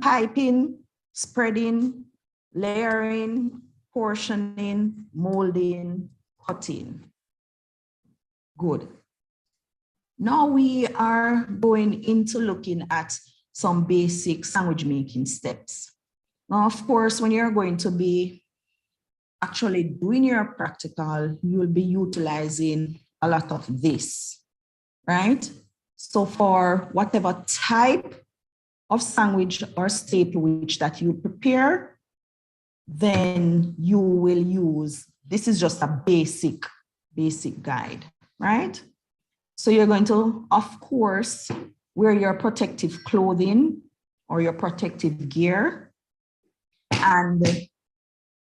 piping, spreading, layering, portioning, molding, cutting. Good. Now we are going into looking at some basic sandwich making steps. Now, of course, when you're going to be actually doing your practical, you'll be utilizing a lot of this, right? So for whatever type of sandwich or staple which that you prepare, then you will use, this is just a basic guide, right? So you're going to, of course, wear your protective clothing or your protective gear, and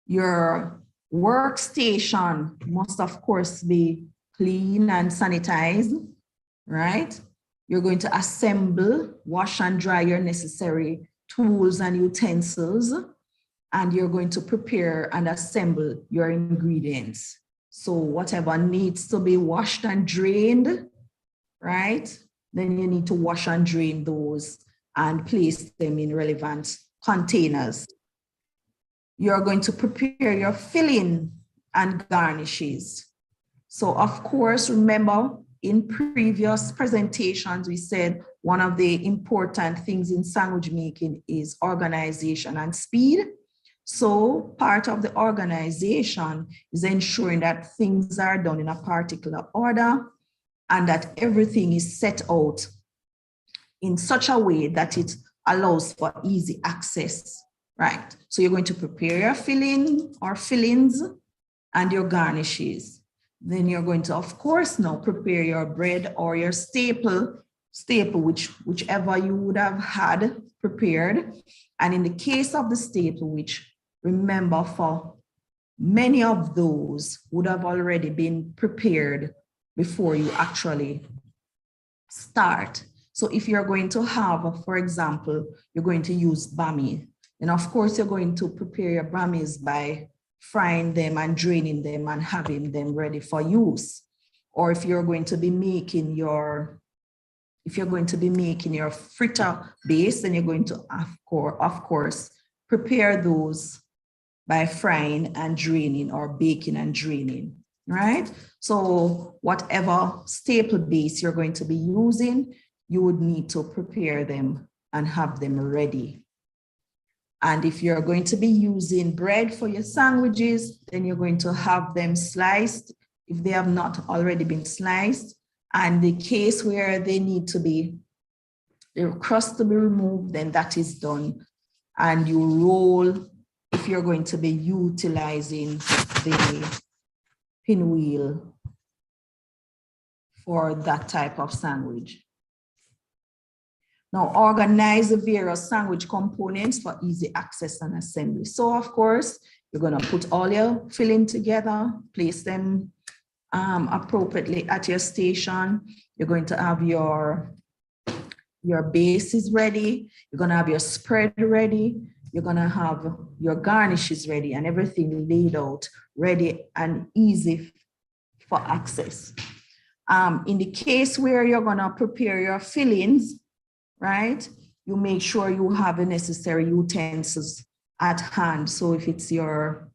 your workstation must, of course, be clean and sanitized, right? You're going to assemble, wash and dry your necessary tools and utensils, and you're going to prepare and assemble your ingredients. So whatever needs to be washed and drained, right? Then you need to wash and drain those and place them in relevant containers. You're going to prepare your filling and garnishes. So of course, remember in previous presentations, we said one of the important things in sandwich making is organization and speed. So part of the organization is ensuring that things are done in a particular order and that everything is set out in such a way that it allows for easy access, right? So you're going to prepare your filling or fillings and your garnishes. Then you're going to, of course, now prepare your bread or your staple, whichever you would have had prepared. And in the case of the staple, which remember for many of those would have already been prepared before you actually start. So if you're going to have, for example, you're going to use bami, and of course you're going to prepare your bamis by frying them and draining them and having them ready for use. Or if you're going to be making your fritter base, then you're going to, of course, prepare those by frying and draining or baking and draining, right? So whatever staple base you're going to be using, you would need to prepare them and have them ready. And if you're going to be using bread for your sandwiches, then you're going to have them sliced if they have not already been sliced. And the case where they need to be, the crust to be removed, then that is done. And you roll if you're going to be utilizing the pinwheel for that type of sandwich. Now, organize the various sandwich components for easy access and assembly. So, of course, you're going to put all your filling together, place them appropriately at your station. You're going to have your bases ready. You're going to have your spread ready. You're going to have your garnishes ready and everything laid out, ready and easy for access. In the case where you're going to prepare your fillings, right, you make sure you have the necessary utensils at hand. So if it's your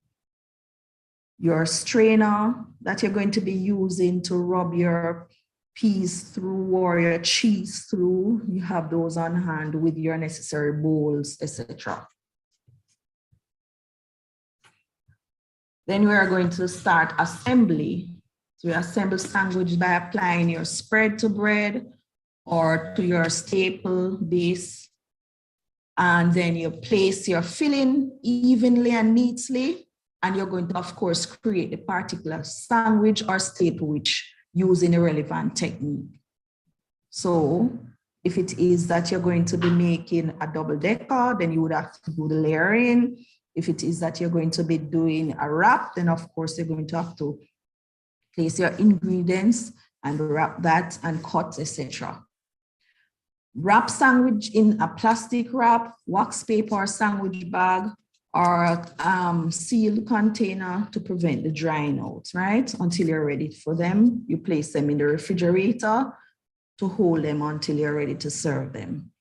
strainer that you're going to be using to rub your peas through or your cheese through, you have those on hand with your necessary bowls, etc. Then we are going to start assembly. So you assemble sandwich by applying your spread to bread or to your staple base. And then you place your filling evenly and neatly. And you're going to, of course, create a particular sandwich or staple which using a relevant technique. So if it is that you're going to be making a double decker, then you would have to do the layering. If it is that you're going to be doing a wrap, then of course you're going to have to place your ingredients and wrap that and cut, etc. Wrap sandwich in a plastic wrap, wax paper or sandwich bag, or a sealed container to prevent the drying out, right? Until you're ready for them. You place them in the refrigerator to hold them until you're ready to serve them.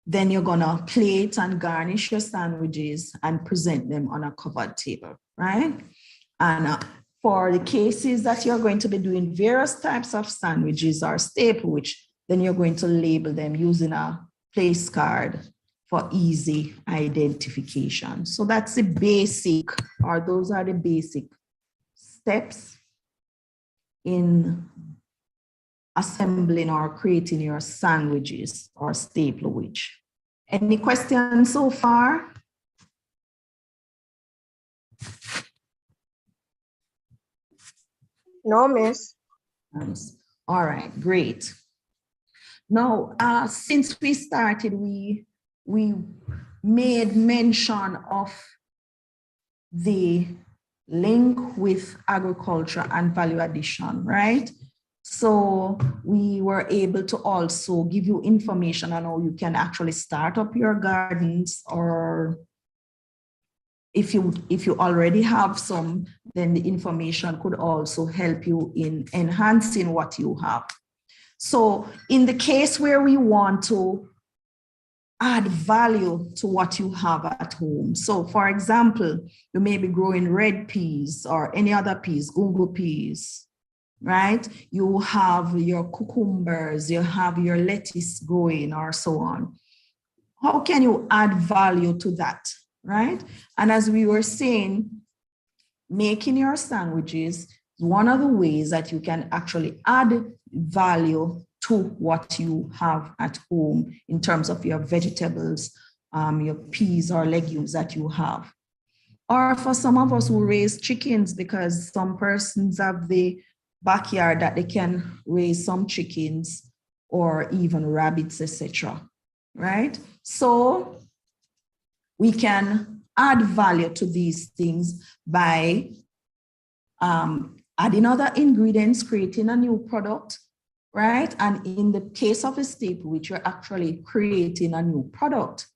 then you're gonna plate and garnish your sandwiches and present them on a covered table, right? And for the cases that you're going to be doing various types of sandwiches or staple, which then you're going to label them using a place card for easy identification. So that's the basic, or those are the basic steps in assembling or creating your sandwiches or staple which. Any questions so far? No, miss. Nice. All right, great. Now, since we started, we made mention of the link with agriculture and value addition, right? So we were able to also give you information on how you can actually start up your gardens, or if you already have some, then the information could also help you in enhancing what you have. So in the case where we want to add value to what you have at home. So for example, you may be growing red peas or any other peas, gungo peas, right? You have your cucumbers, you have your lettuce growing or so on. How can you add value to that, right? And as we were saying, making your sandwiches is one of the ways that you can actually add value to what you have at home in terms of your vegetables, your peas or legumes that you have. Or for some of us who raise chickens, because some persons have the backyard that they can raise some chickens or even rabbits, etc. Right? So we can add value to these things by adding other ingredients, creating a new product, right? And in the case of a staple, which you're actually creating a new product,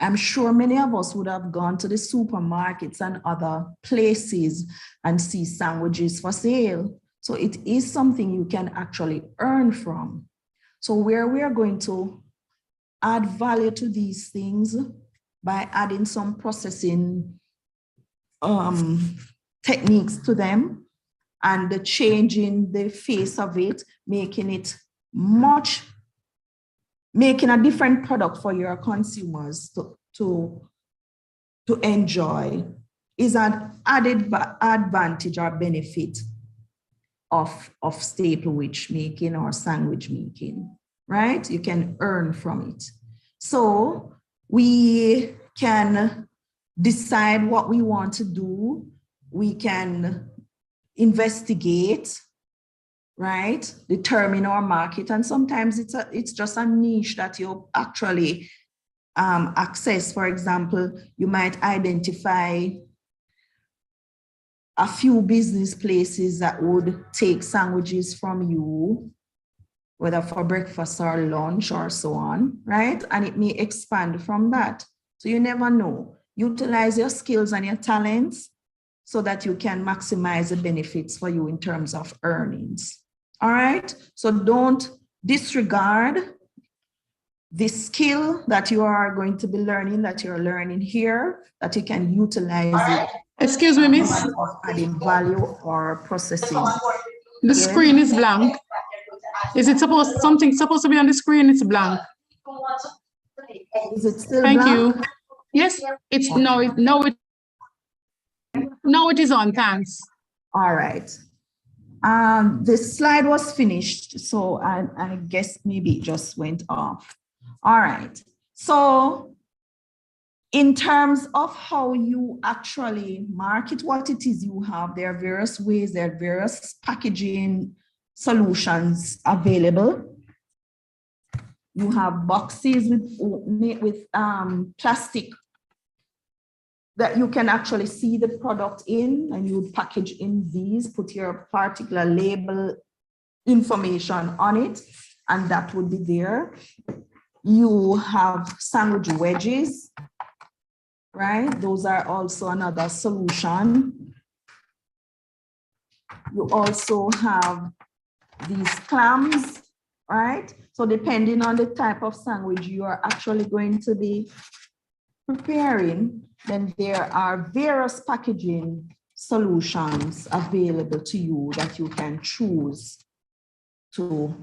I'm sure many of us would have gone to the supermarkets and other places and see sandwiches for sale. So it is something you can actually earn from. So where we are going to add value to these things by adding some processing techniques to them, and the changing the face of it, making it making a different product for your consumers to enjoy, is an added advantage or benefit of staple which making or sandwich making, right? You can earn from it. So we can decide what we want to do. We can investigate, right? Determine our market. And sometimes it's just a niche that you actually access. For example, you might identify a few business places that would take sandwiches from you, whether for breakfast or lunch or so on, right? And it may expand from that. So you never know. Utilize your skills and your talents so that you can maximize the benefits for you in terms of earnings. All right? So don't disregard the skill that you are going to be learning, that you're learning here, that you can utilize it. Excuse me, miss. Adding value or processing. The screen is blank. Is it something supposed to be on the screen? It's blank. Is it still Thank blank? you. Yes, it's no, it is on. Thanks. All right. The slide was finished, so I guess maybe it just went off. All right. So in terms of how you actually market what it is you have, there are various ways, there are various packaging solutions available. You have boxes with plastic that you can actually see the product in, and you would package in these, put your particular label information on it, and that would be there. You have sandwich wedges, right? Those are also another solution. You also have these clams, right? So depending on the type of sandwich you are actually going to be preparing, then there are various packaging solutions available to you that you can choose to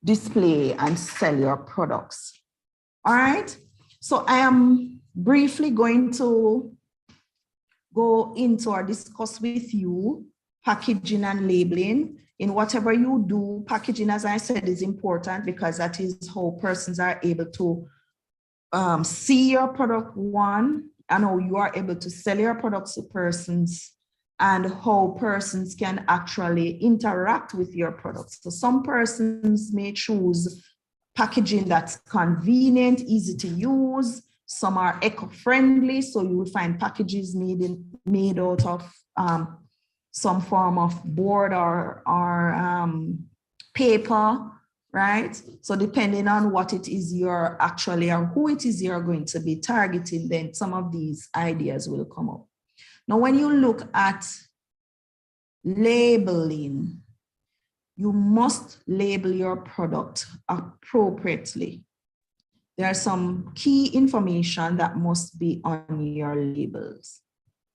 display and sell your products. All right, so I am briefly going to go into or discuss with you packaging and labeling. In whatever you do, packaging, as I said, is important because that is how persons are able to see your product, one, and how you are able to sell your products to persons, and how persons can actually interact with your products. So some persons may choose packaging that's convenient, easy to use. Some are eco-friendly, so you will find packages made out of some form of board or paper, right? So depending on what it is you're actually, or who it is you're going to be targeting, then some of these ideas will come up. Now, when you look at labeling, you must label your product appropriately. There are some key information that must be on your labels.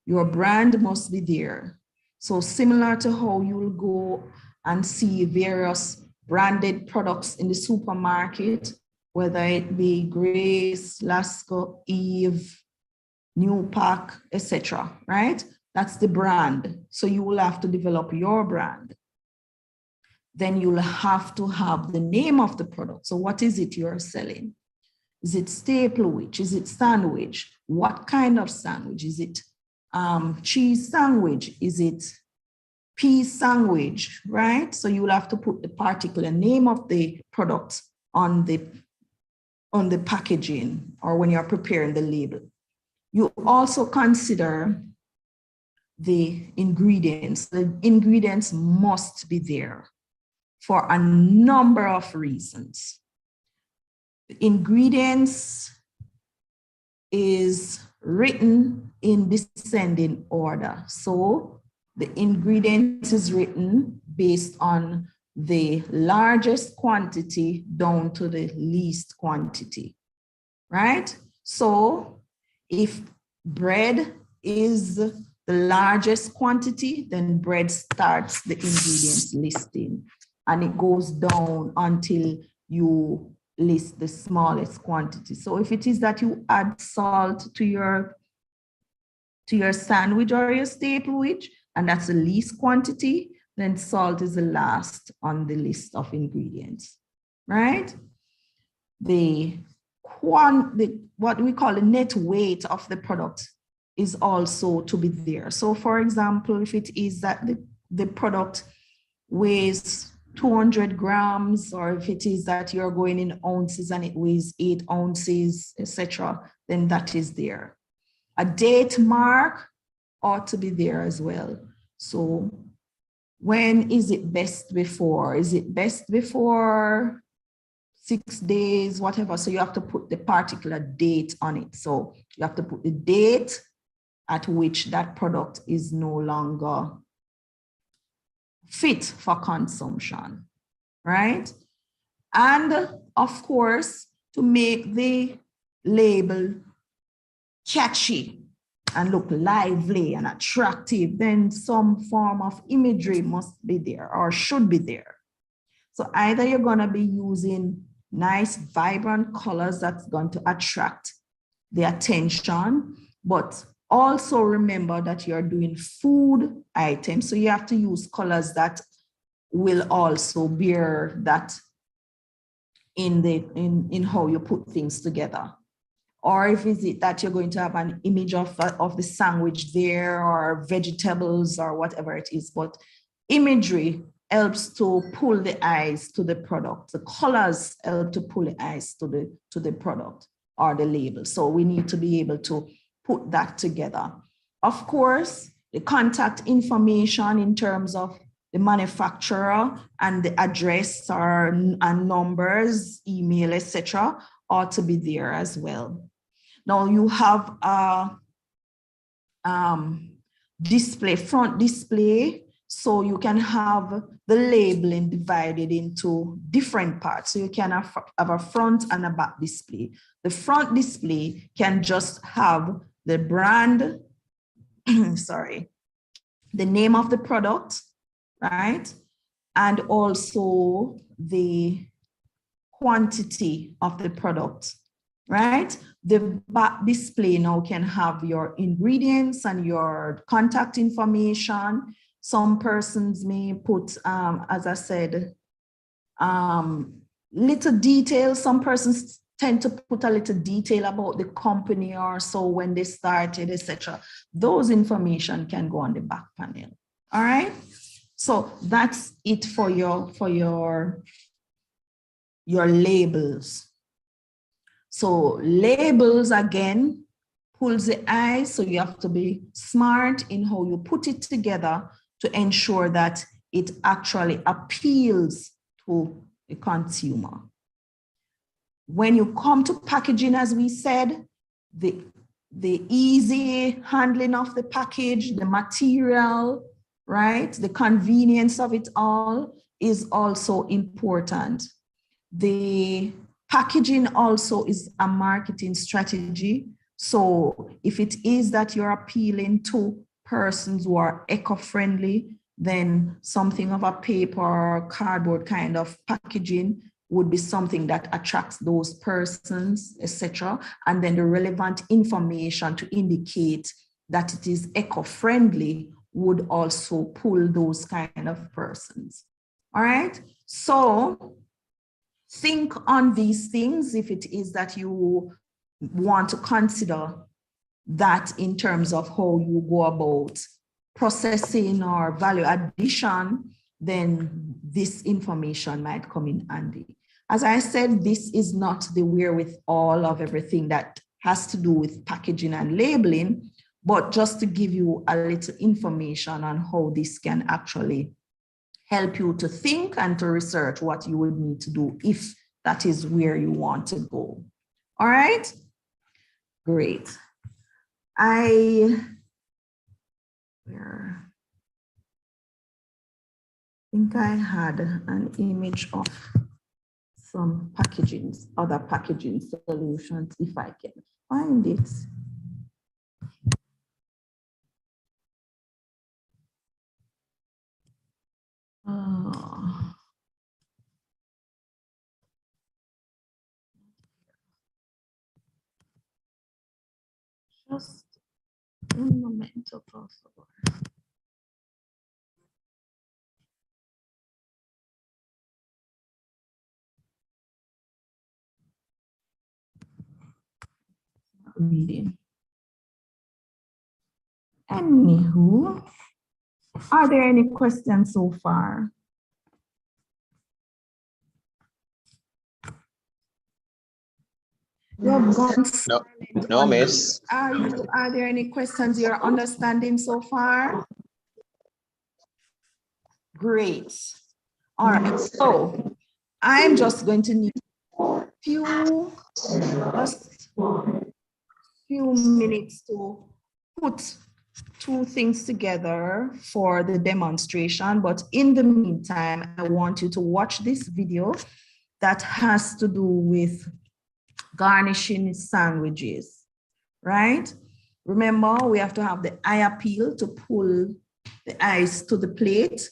Your brand must be there. So similar to how you will go and see various branded products in the supermarket, whether it be Grace, Lasco, Eve, New Pack, etc., right? That's the brand. So you will have to develop your brand. Then you'll have to have the name of the product. So what is it you're selling? Is it staple wheat? Is it sandwich? What kind of sandwich? Is it cheese sandwich? Is it peas sandwich, right? So you will have to put the particular name of the product on the packaging or when you're preparing the label. You also consider the ingredients. The ingredients must be there for a number of reasons. The ingredients is written in descending order. So the ingredients is written based on the largest quantity down to the least quantity, right? So if bread is the largest quantity, then bread starts the ingredients listing and it goes down until you list the smallest quantity. So if it is that you add salt to your sandwich or your staple wheat, and that's the least quantity, then salt is the last on the list of ingredients, right? What we call the net weight of the product is also to be there. So for example, if it is that the product weighs 200 grams, or if it is that you're going in ounces and it weighs 8 ounces, etc., then that is there. A date mark ought to be there as well. So when is it best before? Is it best before 6 days, whatever? So you have to put the particular date on it. So you have to put the date at which that product is no longer fit for consumption, right? And of course, to make the label catchy and look lively and attractive, then some form of imagery must be there or should be there. So either you're going to be using nice, vibrant colors that's going to attract the attention, but also remember that you're doing food items. So you have to use colors that will also bear that in how you put things together. Or if is it that you're going to have an image of the sandwich there, or vegetables or whatever it is, but imagery helps to pull the eyes to the product. The colors help to pull the eyes to the product or the label. So we need to be able to put that together. Of course, the contact information in terms of the manufacturer and the address and numbers, email, etc., ought to be there as well. Now you have a front display So you can have the labeling divided into different parts. So you can have a front and a back display. The front display can just have the brand, sorry, the name of the product, right? And also the quantity of the product, right? The back display now can have your ingredients and your contact information. Some persons may put, as I said, little details. Some persons tend to put a little detail about the company or so when they started, etc. Those information can go on the back panel. All right. So that's it for your labels. So labels again pulls the eye, so you have to be smart in how you put it together to ensure that it actually appeals to the consumer. When you come to packaging, as we said, the easy handling of the package, the material, right? The convenience of it all is also important. The packaging also is a marketing strategy. So if it is that you're appealing to persons who are eco-friendly, then something of a paper or cardboard kind of packaging would be something that attracts those persons, etc. And then the relevant information to indicate that it is eco-friendly would also pull those kind of persons. All right, so think on these things if it is that you want to consider that in terms of how you go about processing or value addition, then this information might come in handy. As I said, this is not the wherewithal of everything that has to do with packaging and labeling, but just to give you a little information on how this can actually help you to think and to research what you would need to do if that is where you want to go. All right, great. I think I had an image of some packaging, other packaging solutions, if I can find it. Just un momento, por favor. Reading. Anywho, are there any questions so far? You have gone no, miss. Are there any questions you're understanding so far? Great. All right, so I'm just going to need few minutes to put two things together for the demonstration. But in the meantime, I want you to watch this video that has to do with garnishing sandwiches, right? Remember, we have to have the eye appeal to pull the eyes to the plate.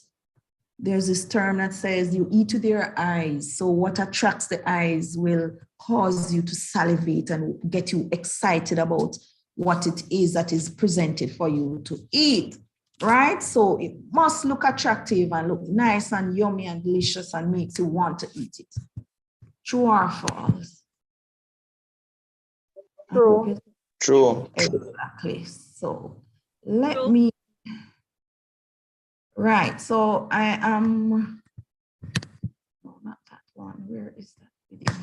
There's this term that says you eat with your eyes. So what attracts the eyes will cause you to salivate and get you excited about what it is that is presented for you to eat, right? So it must look attractive and look nice and yummy and delicious and makes you want to eat it. True or false? True. True. Exactly. So let me, right. So I am, no, not that one. Where is that video?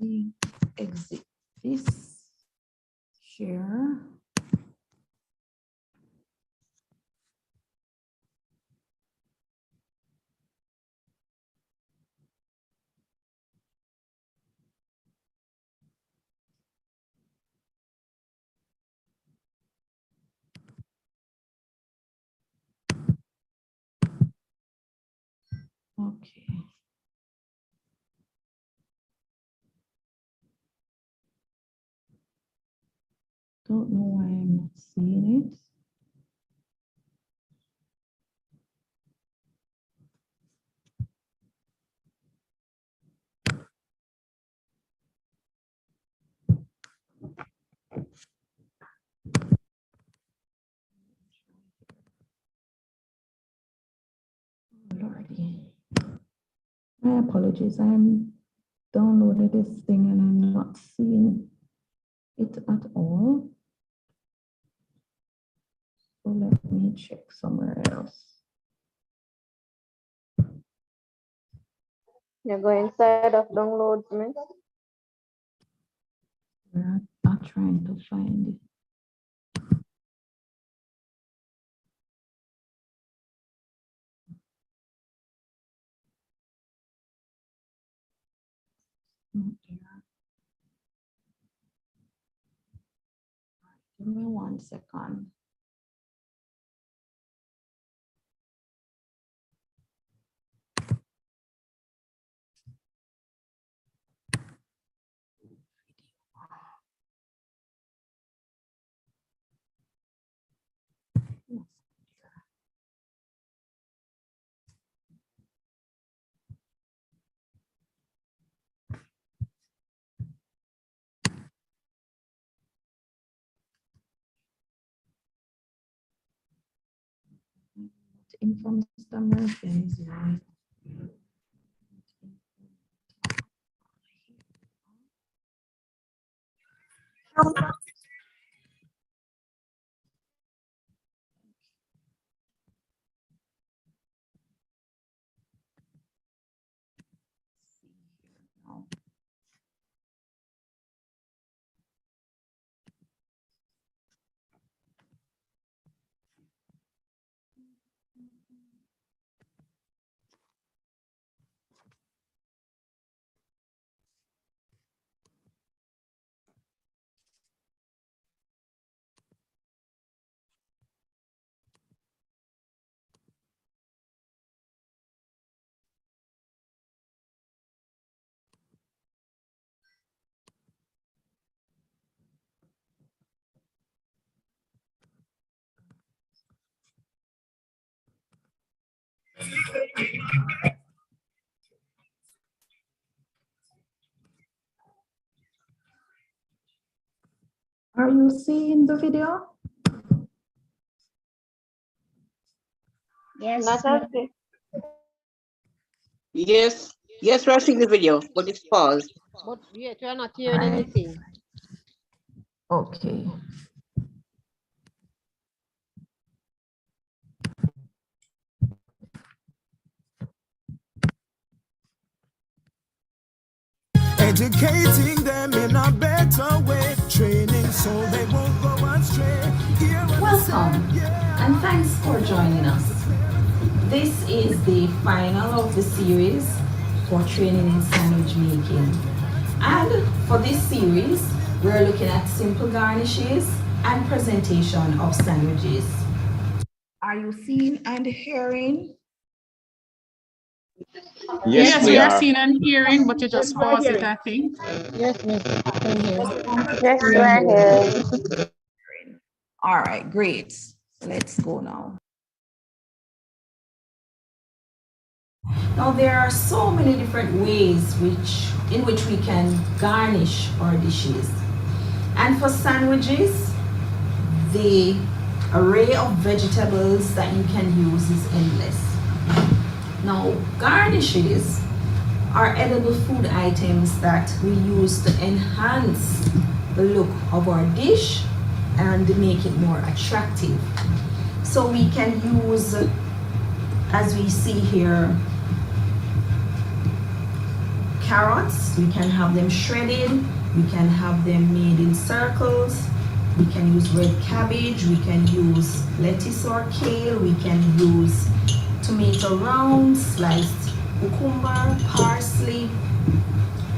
me exit this, share. Okay. Don't know why I'm not seeing it. Lordy. My apologies. I'm downloaded this thing and I'm not seeing it at all. So let me check somewhere else. You go inside of downloads, miss. We're not trying to find it. Not there. Give me 1 second. In from Mr. Murphy's, right? Are you seeing the video? Yes. Not happy. Yes, yes, we're seeing the video, but it's paused. But yet you're not hearing anything. Okay. Educating them in a better way, training so they won't go astray. Welcome and thanks for joining us. This is the final of the series for training in sandwich making. And for this series, we're looking at simple garnishes and presentation of sandwiches. Are you seeing and hearing? Yes, we are are. seeing and hearing, but you just Yes, we're pause it, hearing. I think. Yes, miss. I can hear. Yes, we're here. All right, great. Let's go now. Now there are so many different ways in which we can garnish our dishes. And for sandwiches, the array of vegetables that you can use is endless. Now, garnishes are edible food items that we use to enhance the look of our dish and make it more attractive. So we can use, as we see here, carrots. We can have them shredded. We can have them made in circles. We can use red cabbage. We can use lettuce or kale. We can use tomato rounds, sliced cucumber, parsley,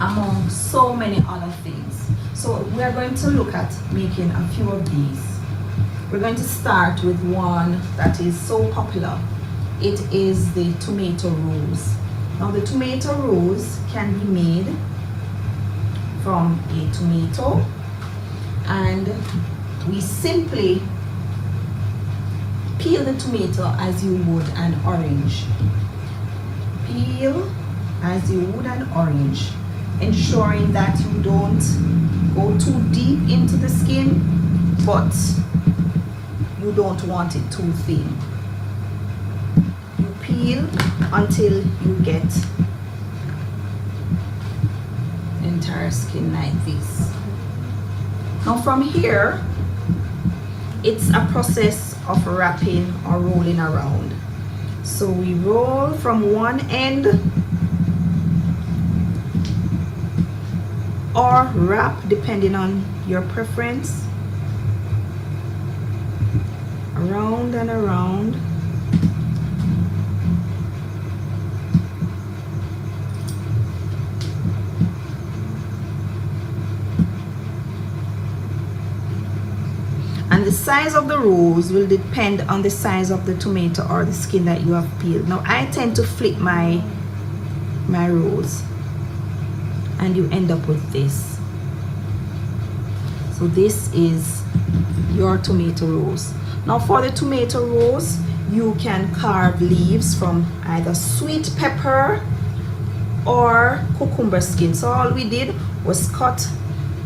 among so many other things. So we're going to look at making a few of these. We're going to start with one that is so popular. It is the tomato rolls. Now the tomato rolls can be made from a tomato, and we simply peel the tomato as you would an orange. Peel as you would an orange, ensuring that you don't go too deep into the skin, but you don't want it too thin. You peel until you get the entire skin like this. Now from here, it's a process of wrapping or rolling around. So we roll from one end or wrap depending on your preference, around and around. And the size of the rolls will depend on the size of the tomato or the skin that you have peeled. Now I tend to flip my rolls, and you end up with this. So this is your tomato rolls. Now for the tomato rolls, you can carve leaves from either sweet pepper or cucumber skin. So all we did was cut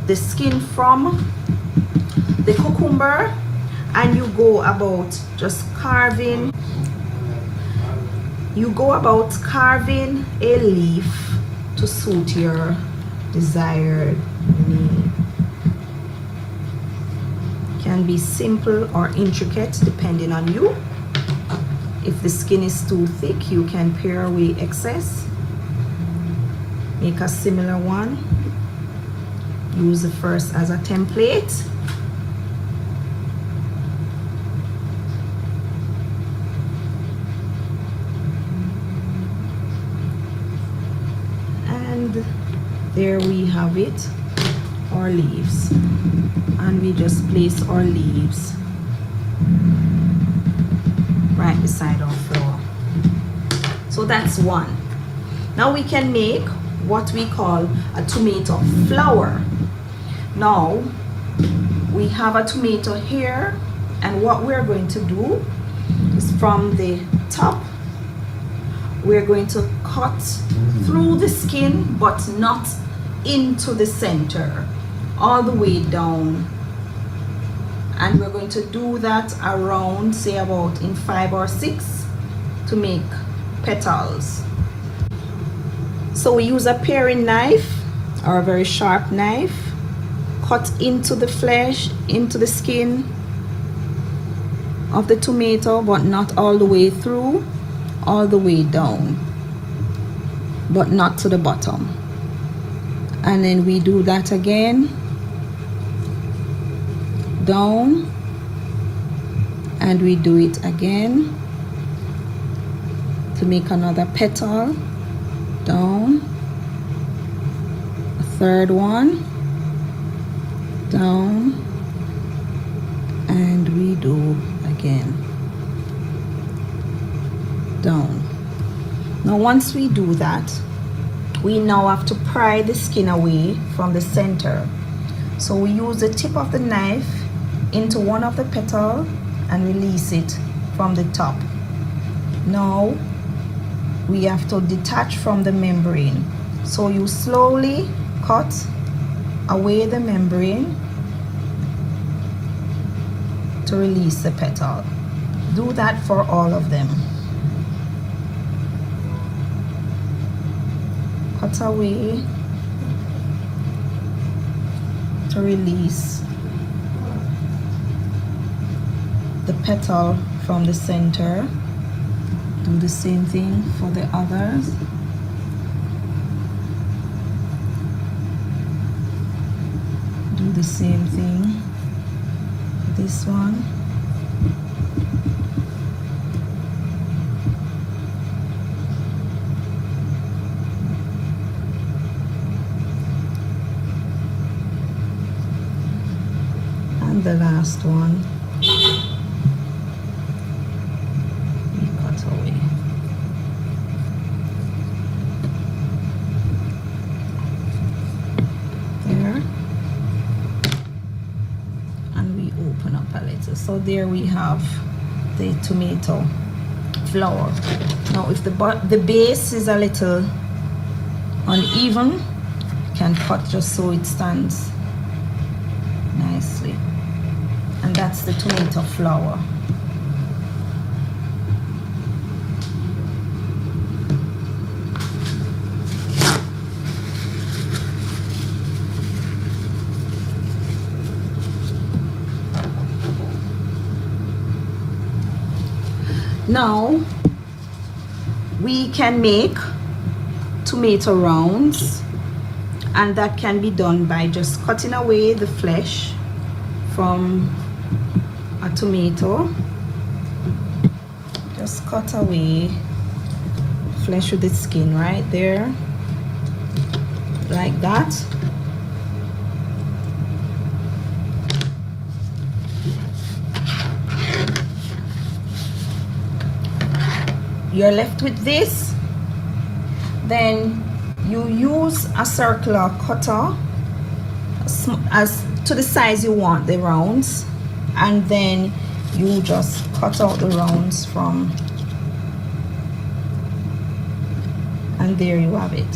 the skin from the cucumber, and you go about just carving. You go about carving a leaf to suit your desired need. Can be simple or intricate depending on you. If the skin is too thick, you can pare away excess. Make a similar one. Use the first as a template. And there we have it, our leaves. And we just place our leaves right beside our flour. So that's one. Now we can make what we call a tomato flour. Now we have a tomato here, and what we're going to do is from the top, we're going to cut through the skin but not into the center, all the way down. And we're going to do that around, say, about in 5 or 6 to make petals. So we use a paring knife or a very sharp knife, cut into the flesh, into the skin of the tomato, but not all the way through, all the way down, but not to the bottom. And then we do that again, down, and we do it again to make another petal, down, a third one, down, and we do again, down. Now once we do that, we now have to pry the skin away from the center. So we use the tip of the knife into one of the petals and release it from the top. Now we have to detach from the membrane. So you slowly cut away the membrane to release the petal. Do that for all of them. Cut away to release the petal from the center. Do the same thing for the others. the same thing. This one. And the last one. We cut away. There. And we open up a little. So there we have the tomato flour. Now if the base is a little uneven, you can cut just so it stands nicely. And that's the tomato flour. Now we can make tomato rounds, and that can be done by just cutting away the flesh from a tomato. Just cut away flesh with the skin right there, like that. You're left with this. Then you use a circular cutter as to the size you want the rounds, and then you just cut out the rounds from, and there you have it.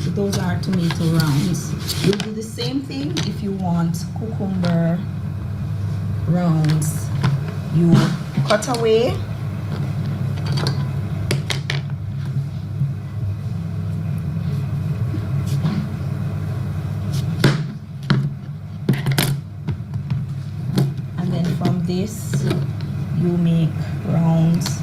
So those are tomato rounds. You do the same thing if you want cucumber rounds. You cut away and then from this you make rounds.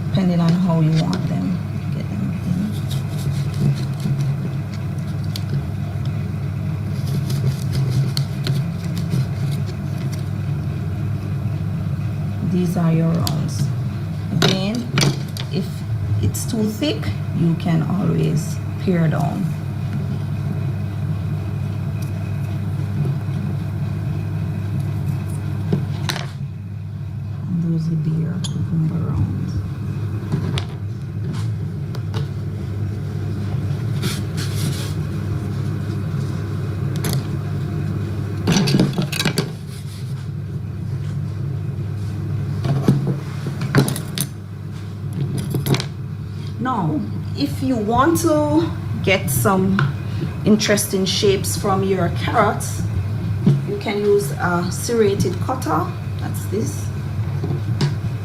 Depending on how you want them. Get them in. These are your rounds. Again, if it's too thick, you can always pare down. And those would be your cucumber rounds. Now, if you want to get some interesting shapes from your carrots, you can use a serrated cutter. That's this.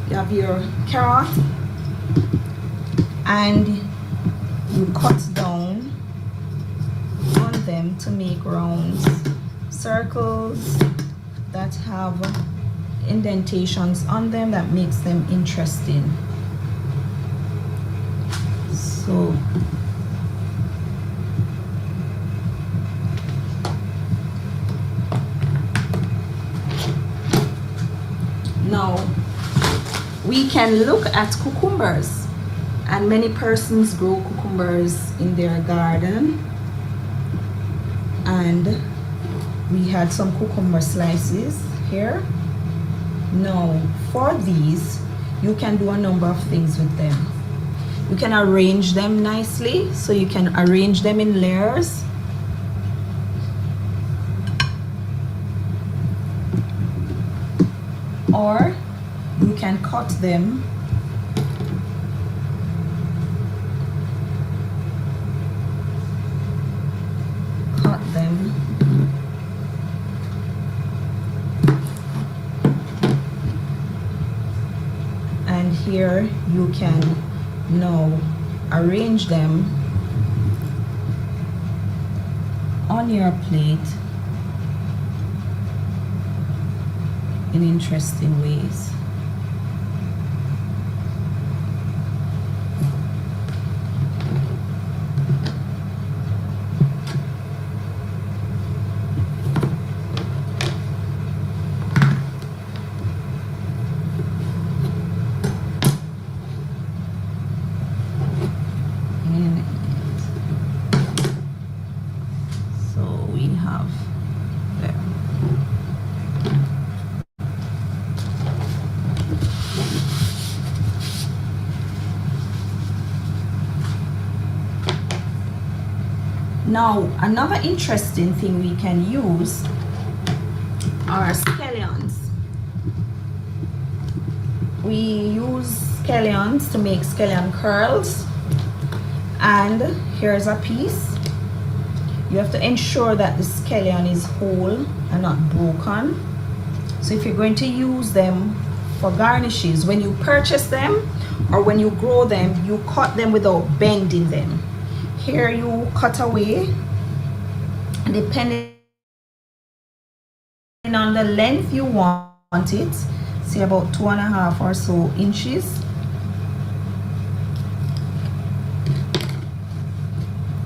You have your carrot and you cut down on them to make rounds, circles that have indentations on them that makes them interesting. So now we can look at cucumbers, and many persons grow cucumbers in their garden, and we had some cucumber slices here. Now for these you can do a number of things with them. You can arrange them nicely, so you can arrange them in layers. Or you can cut them and here you can now arrange them on your plate in interesting ways. Now, another interesting thing we can use are scallions. We use scallions to make scallion curls. And here's a piece. You have to ensure that the scallion is whole and not broken. So if you're going to use them for garnishes, when you purchase them or when you grow them, you cut them without bending them. Here you cut away, and depending on the length you want it, say about 2.5 or so inches.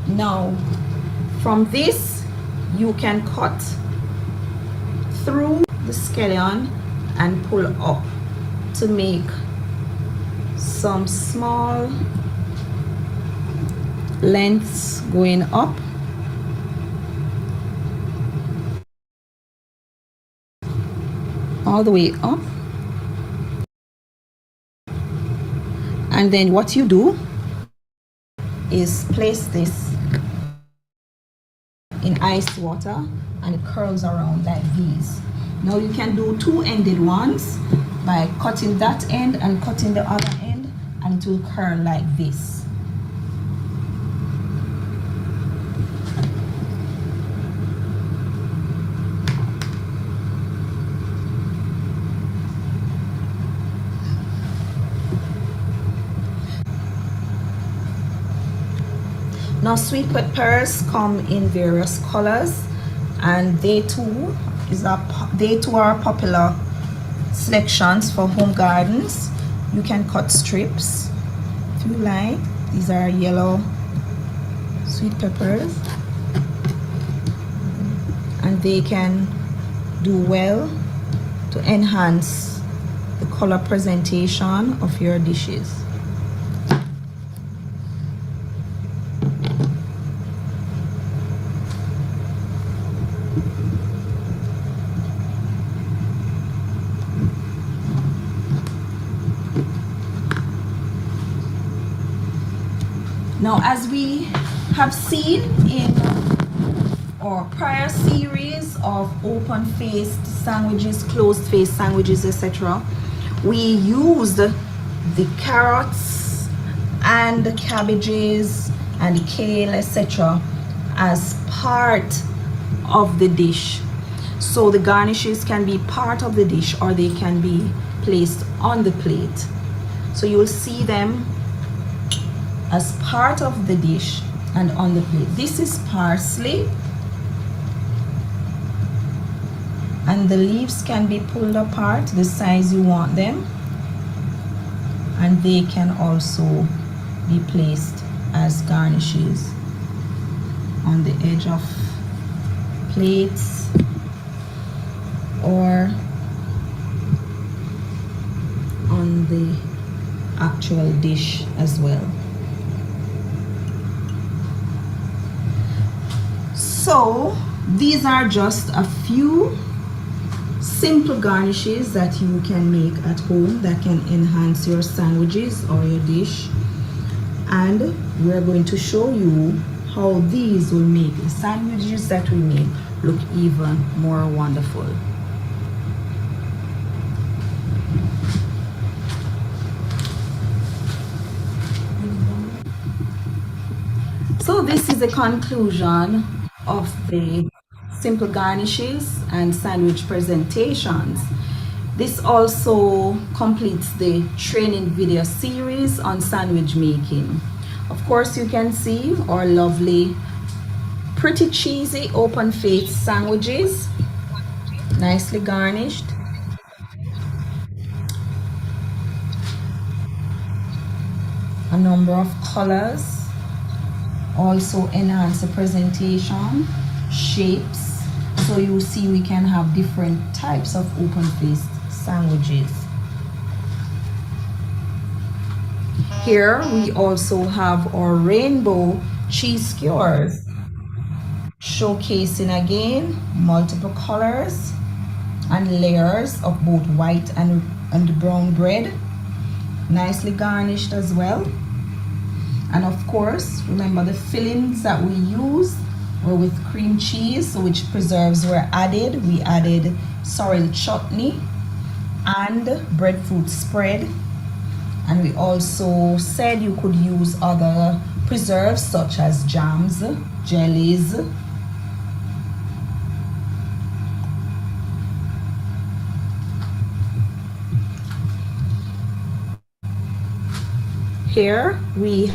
Now, from this, you can cut through the scallion and pull up to make some small lengths going up. All the way up. And then what you do is place this in ice water and it curls around like these. Now you can do two-ended ones by cutting that end and cutting the other end, and it will curl like this. Now sweet peppers come in various colors, and they too are popular selections for home gardens. You can cut strips if you like. These are yellow sweet peppers, and they can do well to enhance the color presentation of your dishes. Now, as we have seen in our prior series of open-faced sandwiches, closed-faced sandwiches, etc., we used the carrots and the cabbages and the kale, etc., as part of the dish. So the garnishes can be part of the dish, or they can be placed on the plate. So you will see them as part of the dish and on the plate. This is parsley, and the leaves can be pulled apart the size you want them, and they can also be placed as garnishes on the edge of plates or on the actual dish as well. So these are just a few simple garnishes that you can make at home that can enhance your sandwiches or your dish, and we're going to show you how these will make the sandwiches that we make look even more wonderful. So this is the conclusion of the simple garnishes and sandwich presentations. This also completes the training video series on sandwich making. Of course, you can see our lovely, pretty cheesy open-faced sandwiches, nicely garnished. A number of colors also enhance the presentation, shapes. So you see we can have different types of open-faced sandwiches. Here we also have our rainbow cheese skewers, showcasing again multiple colors and layers of both white and brown bread, nicely garnished as well. And of course, remember the fillings that we use were with cream cheese, so which preserves were added. We added sorrel chutney and breadfruit spread. And we also said you could use other preserves such as jams, jellies. Here we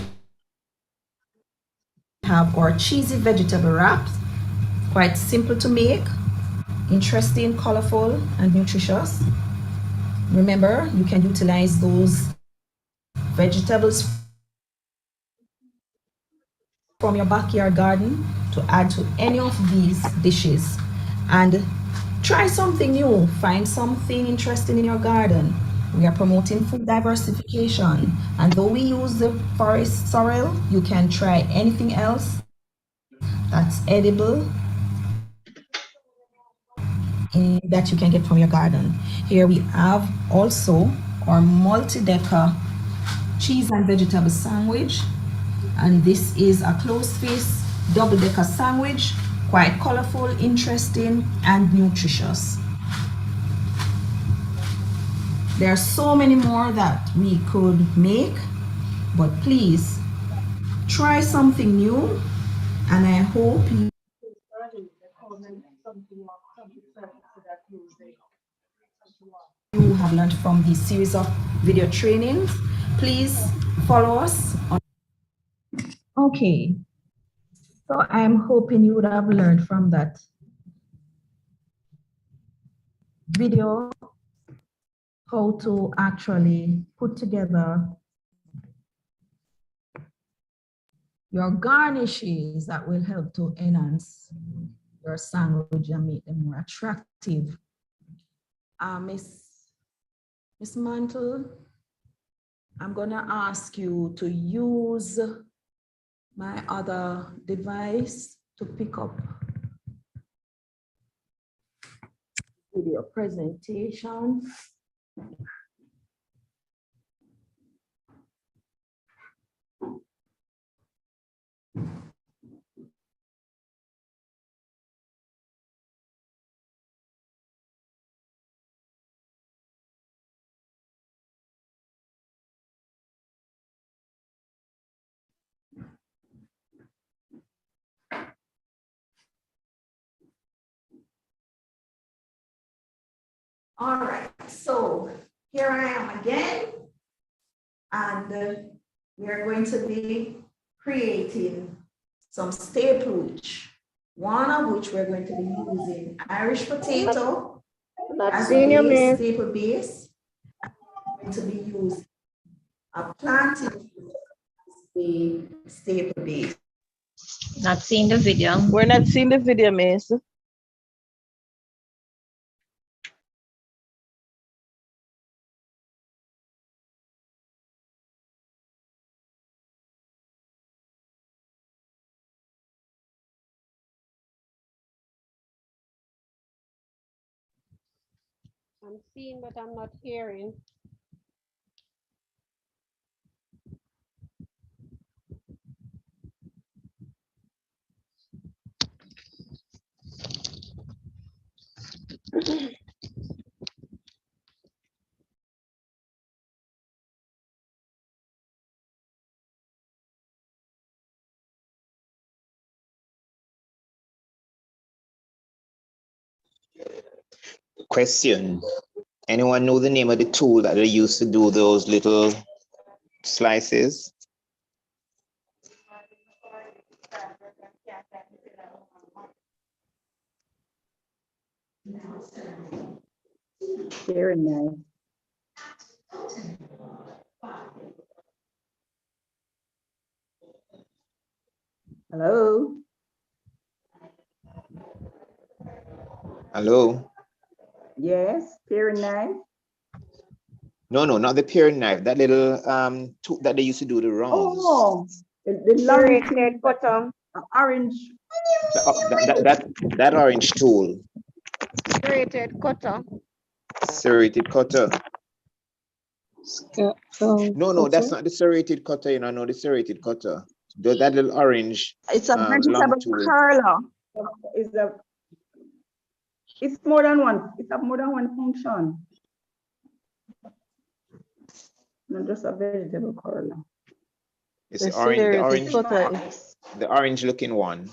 have our cheesy vegetable wraps, quite simple to make, interesting, colorful, and nutritious. Remember, you can utilize those vegetables from your backyard garden to add to any of these dishes and try something new, find something interesting in your garden. We are promoting food diversification, and though we use the forest sorrel, you can try anything else that's edible that you can get from your garden. Here we have also our multi-decker cheese and vegetable sandwich, and this is a closed-face double-decker sandwich, quite colorful, interesting, and nutritious. There are so many more that we could make, but please try something new, and I hope you have learned from this series of video trainings. Please follow us on. Okay, so I'm hoping you would have learned from that video how to actually put together your garnishes that will help to enhance your sandwich and make them more attractive. Miss Mantle, I'm gonna ask you to use my other device to pick up video presentation. All right, so here I am again, and we are going to be creating some staples, one of which we're going to be using Irish potato as a staple base. We're going to be using a plantain as a staple base. Not seeing the video. We're not seeing the video, miss. I'm seeing, but I'm not hearing. Question. Anyone know the name of the tool that they used to do those little slices? Very nice. Hello? Hello? Yes, very nice. No, not the paring knife. That little tool that they used to do the rounds. Oh, the Serrated bottom. orange. That orange tool. Serrated cutter. Serrated cutter. No, that's not the serrated cutter. You know, no, the serrated cutter. That little orange It's a long vegetable tool. curler. It's more than one. It's more than one function. Not just a vegetable curler. It's the orange, Cutter. the orange looking one.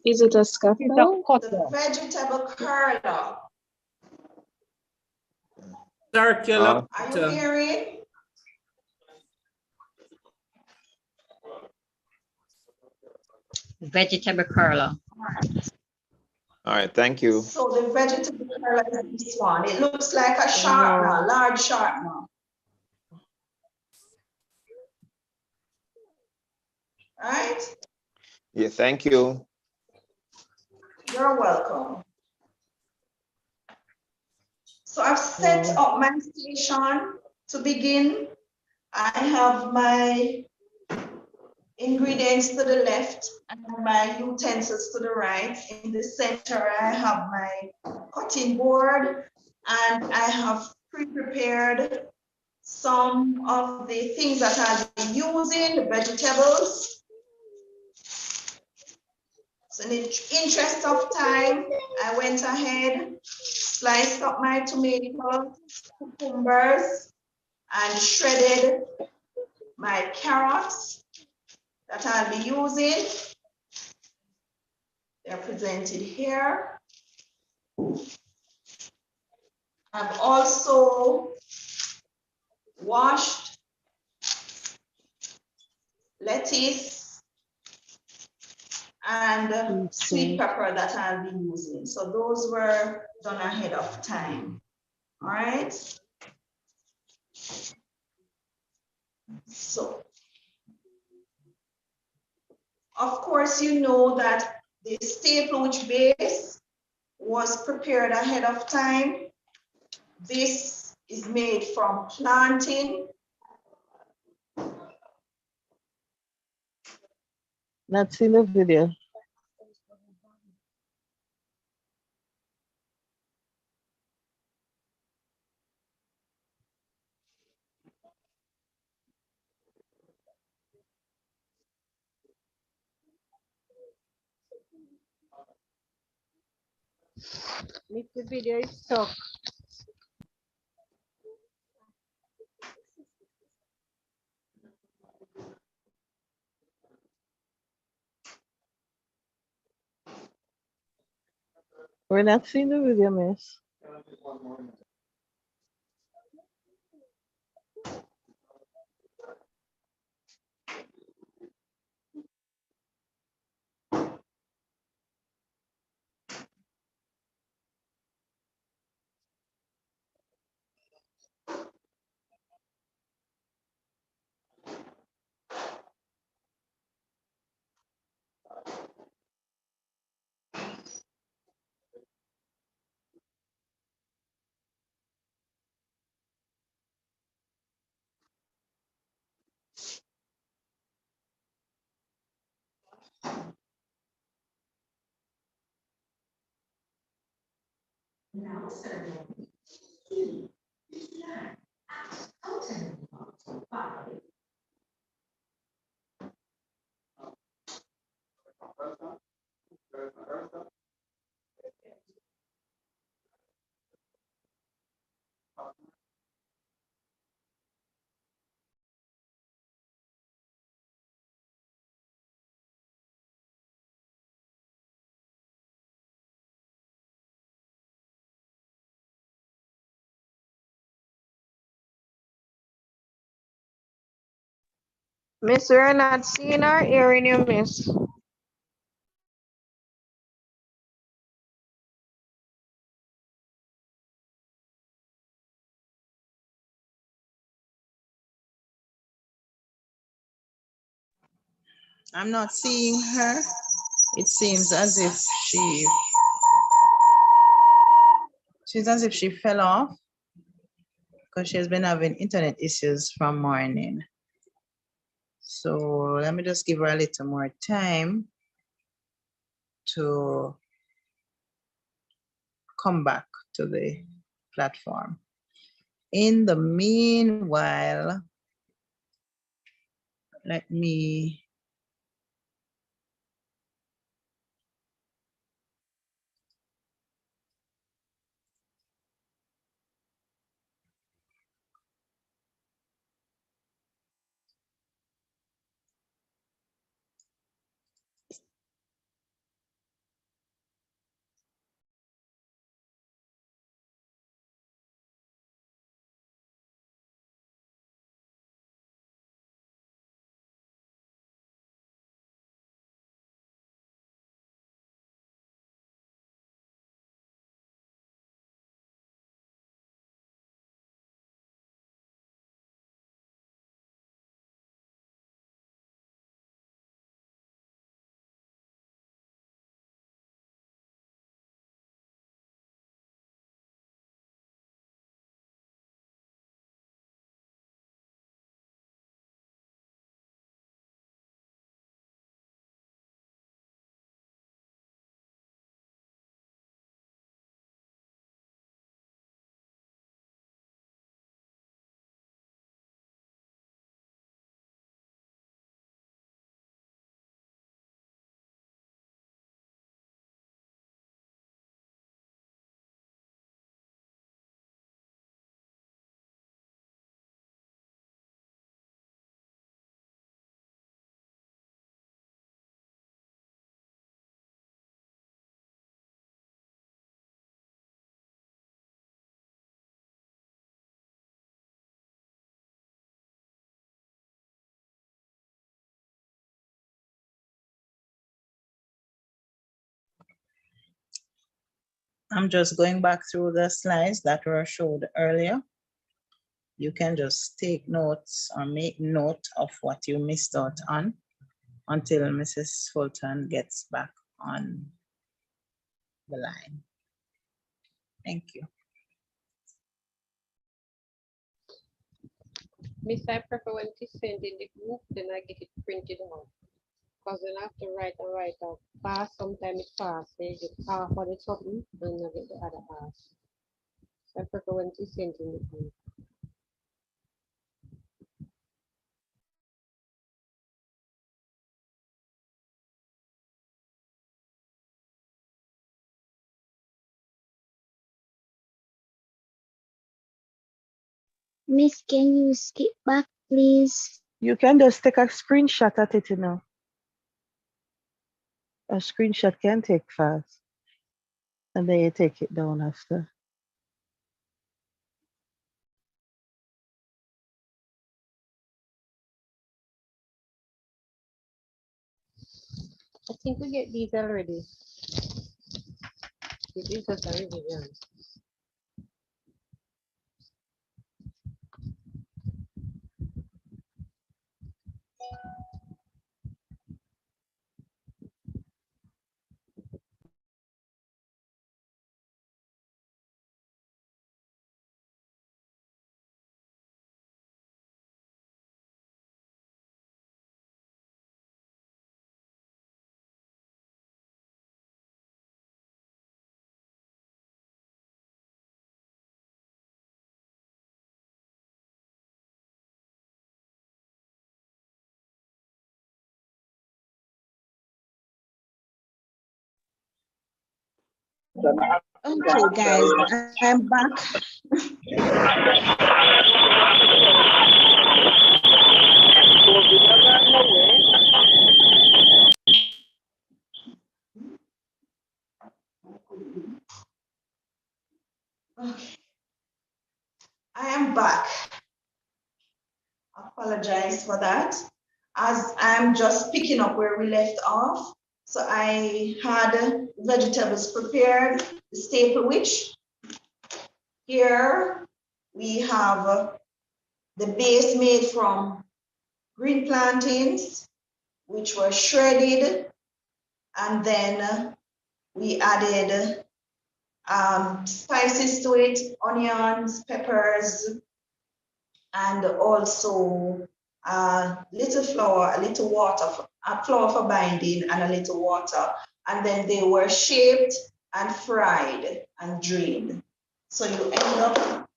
Is it a scalpel? The vegetable curler. Circular. Are you hearing? Vegetable curler. All right, thank you. So the vegetable curler is this one. It looks like a sharpener, large sharpener. Right? Yeah, thank you. You're welcome. So I've set up my station to begin. I have my ingredients to the left and my utensils to the right. In the center, I have my cutting board and I have pre-prepared some of the things that I'll be using, the vegetables. So in the interest of time, I went ahead, sliced up my tomatoes, cucumbers, and shredded my carrots that I'll be using. They're presented here. I've also washed lettuce and sweet pepper that I'll be using. So those were done ahead of time. All right. So, of course, you know that the staple-which base was prepared ahead of time. This is made from plantain. Not seen the video. If the video is stuck. We're not seeing the video, miss. Miss, we're not seeing or hearing you, miss. I'm not seeing her. It seems as if she fell off because she has been having internet issues from morning. So let me just give her a little more time to come back to the platform. In the meanwhile, let me I'm just going back through the slides that were showed earlier. You can just take notes or make note of what you missed out on until Mrs. Fulton gets back on the line. Thank you. Miss, I prefer when to send in the group, then I get it printed out. Because then I have to write out fast. Sometimes it's fast. They get half of the something and I get the other half. So I prefer when to send in the group. Miss, can you skip back, please? You can just take a screenshot at it, you know. A screenshot can take fast. And then you take it down after. I think we get these already. It is just a revision. Okay, guys, I'm back. Okay. I am back. Apologize for that. As I'm just picking up where we left off. So I had vegetables prepared, the staple witch. Here we have the base made from green plantains, which were shredded. And then we added spices to it, onions, peppers, and also little flour, a little water, a flour for binding and a little water. And then they were shaped and fried and drained. So you end up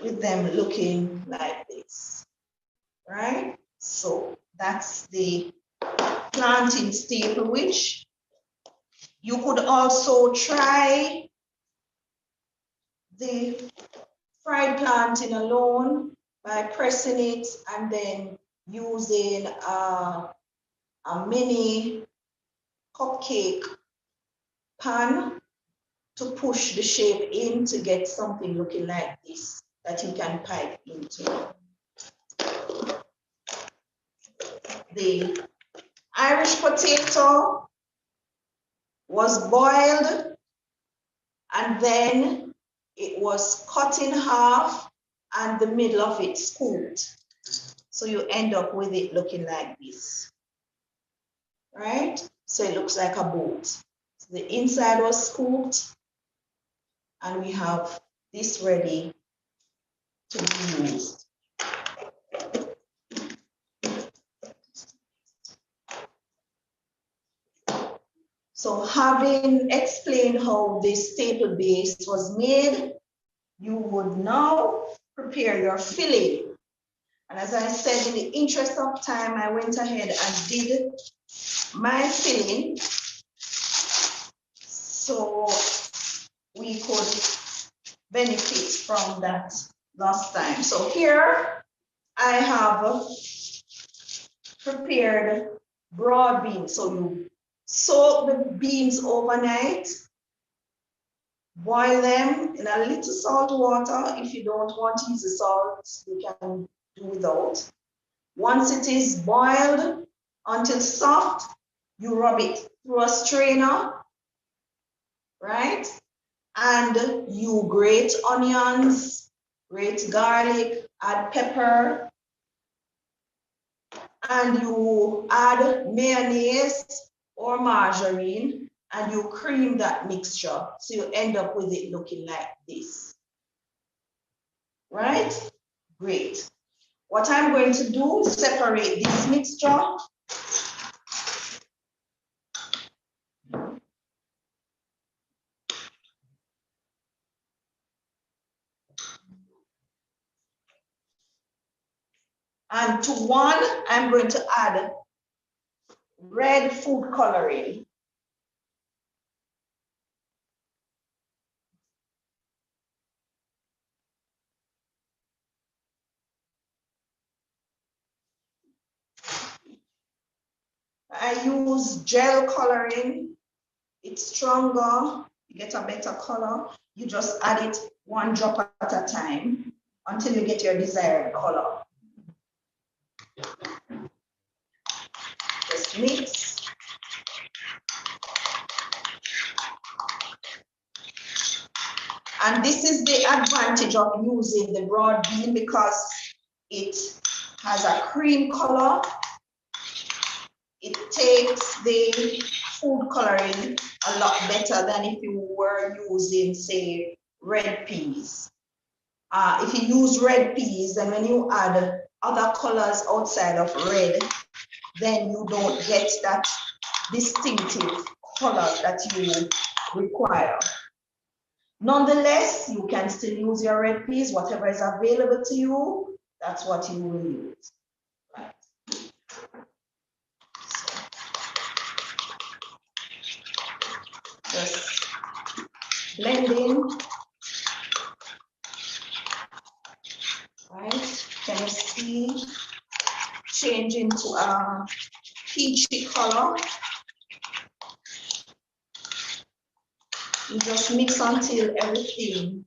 with them looking like this, right? So that's the plantain staple, which you could also try the fried plantain alone by pressing it and then using a mini cupcake pan to push the shape in to get something looking like this that you can pipe into. The Irish potato was boiled and then it was cut in half and the middle of it scooped. So you end up with it looking like this, right? So it looks like a boat. So the inside was scooped and we have this ready to be used. So having explained how this staple base was made, you would now prepare your filling. And as I said, in the interest of time, I went ahead and did my filling so we could benefit from that last time. So here I have prepared broad beans. So you soak the beans overnight, boil them in a little salt water. If you don't want to use the salt, you can do without. Once it is boiled until soft, you rub it through a strainer, right? And you grate onions, grate garlic, add pepper, and you add mayonnaise or margarine, and you cream that mixture. So you end up with it looking like this, right? Great. What I'm going to do is separate this mixture. And to one, I'm going to add red food coloring. I use gel coloring. It's stronger, you get a better color. You just add it one drop at a time until you get your desired color. Just mix. And this is the advantage of using the broad bean because it has a cream color. It takes the food coloring a lot better than if you were using, say, red peas. If you use red peas, then when you add other colors outside of red, then you don't get that distinctive color that you require. Nonetheless, you can still use your red peas, whatever is available to you, that's what you will use. Right. Just blend in. Right, can you see change into a peachy color? You just mix until everything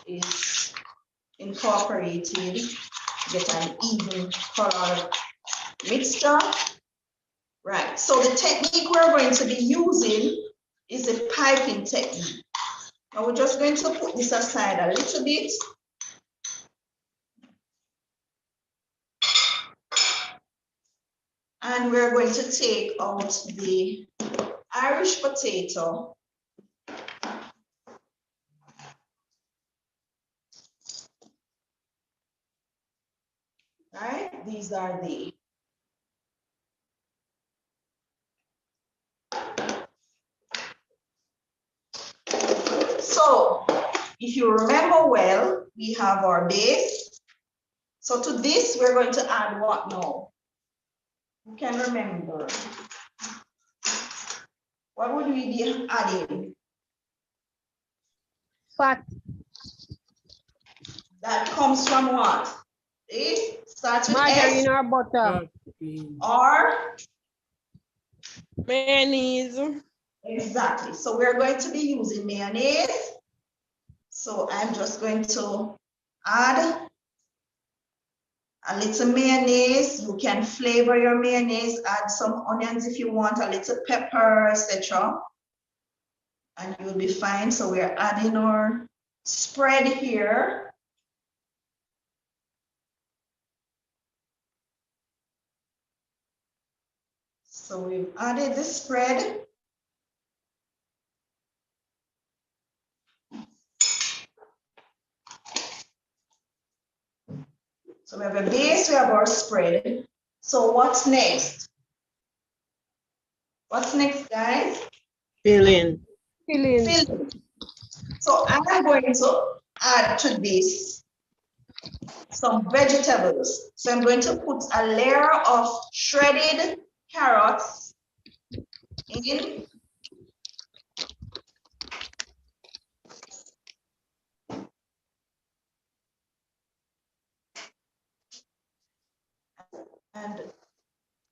is incorporated, get an even color mixture. Right, so the technique we're going to be using is a piping technique. Now we're just going to put this aside a little bit. And we're going to take out the Irish potato. Right, these are the so if you remember well, we have our base. So to this, we're going to add what now? Who can remember? What would we be adding? Fat. That comes from what? It starts with Margarine S or butter. or Mayonnaise. exactly. So we're going to be using mayonnaise. So I'm just going to add a little mayonnaise. You can flavor your mayonnaise, add some onions if you want, a little pepper, etc. And you'll be fine. So we're adding our spread here. So we've added the spread. So we have a base, we have our spread. So what's next? What's next, guys? Filling. Filling. So I'm going to add to this some vegetables. So I'm going to put a layer of shredded carrots in. And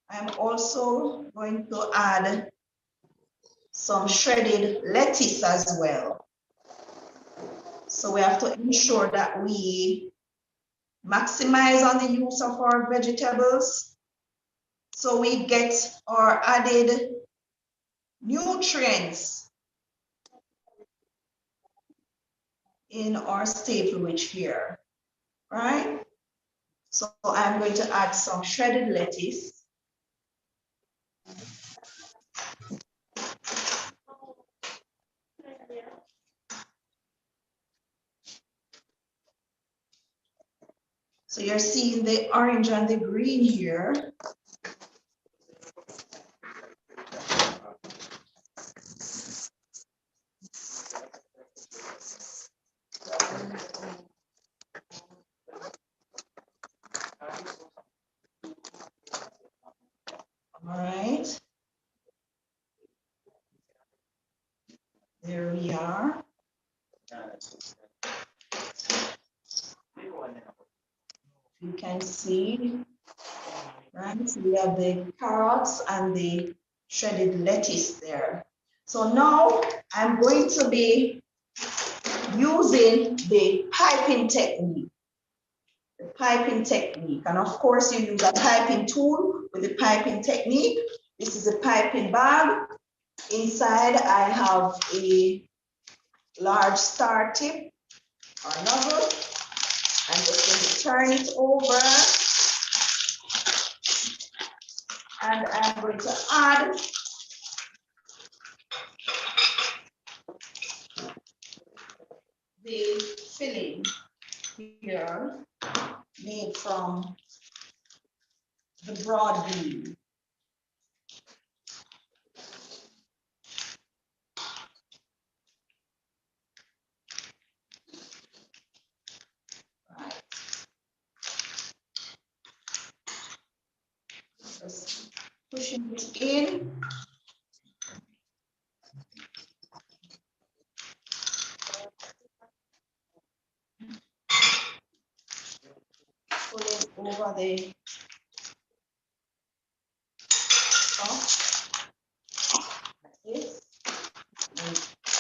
I'm also going to add some shredded lettuce as well. So we have to ensure that we maximize on the use of our vegetables so we get our added nutrients in our staple rich here, right? So I'm going to add some shredded lettuce. So you're seeing the orange and the green here. All right. There we are. You can see, right? So we have the carrots and the shredded lettuce there. So now I'm going to be using the piping technique. The piping technique. And of course, you use a piping tool with the piping technique. This is a piping bag. Inside, I have a large star tip or nozzle. I'm just going to turn it over. And I'm going to add the filling here made from the broad bean. Right. Just pushing it in. Pull it over the top, like this, and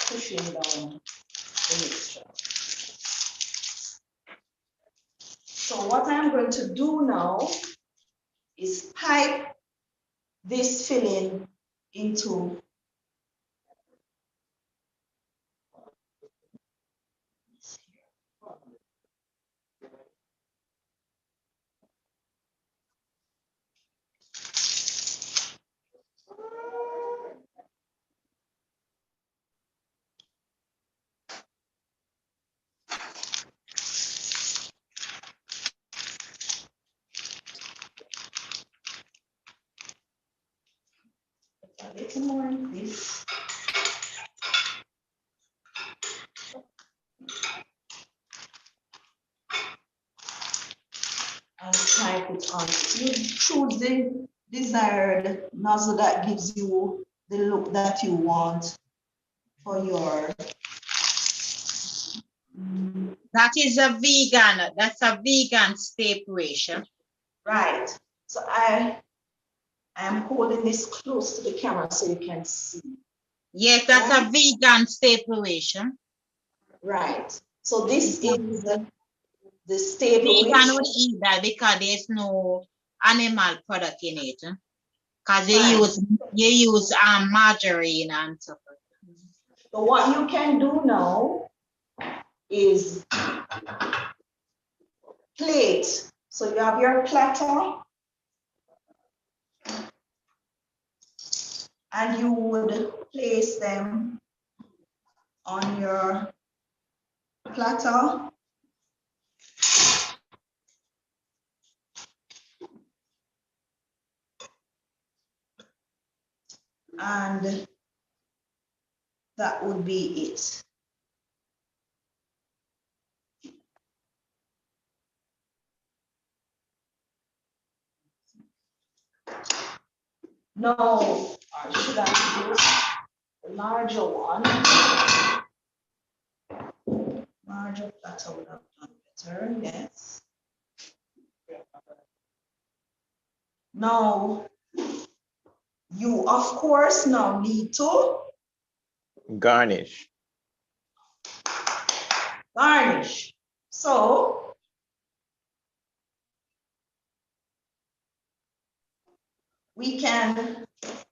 pushing down the mixture. So what I'm going to do now is pipe this filling into a little more put on. You choose the desired nozzle that gives you the look that you want for your. That is a vegan, that's a vegan stay preparation. Right. So I am holding this close to the camera so you can see. Yes, that's a vegan stay preparation. Right. So this is the staple. Vegan would eat that because there's no animal product in it. Because you use margarine and stuff. So what you can do now is plate. So you have your platter and you would place them on your platter. And that would be it. No, or should I use the larger one? Larger platter would have done better, yes. Now, you of course now need to garnish. Garnish. So, we can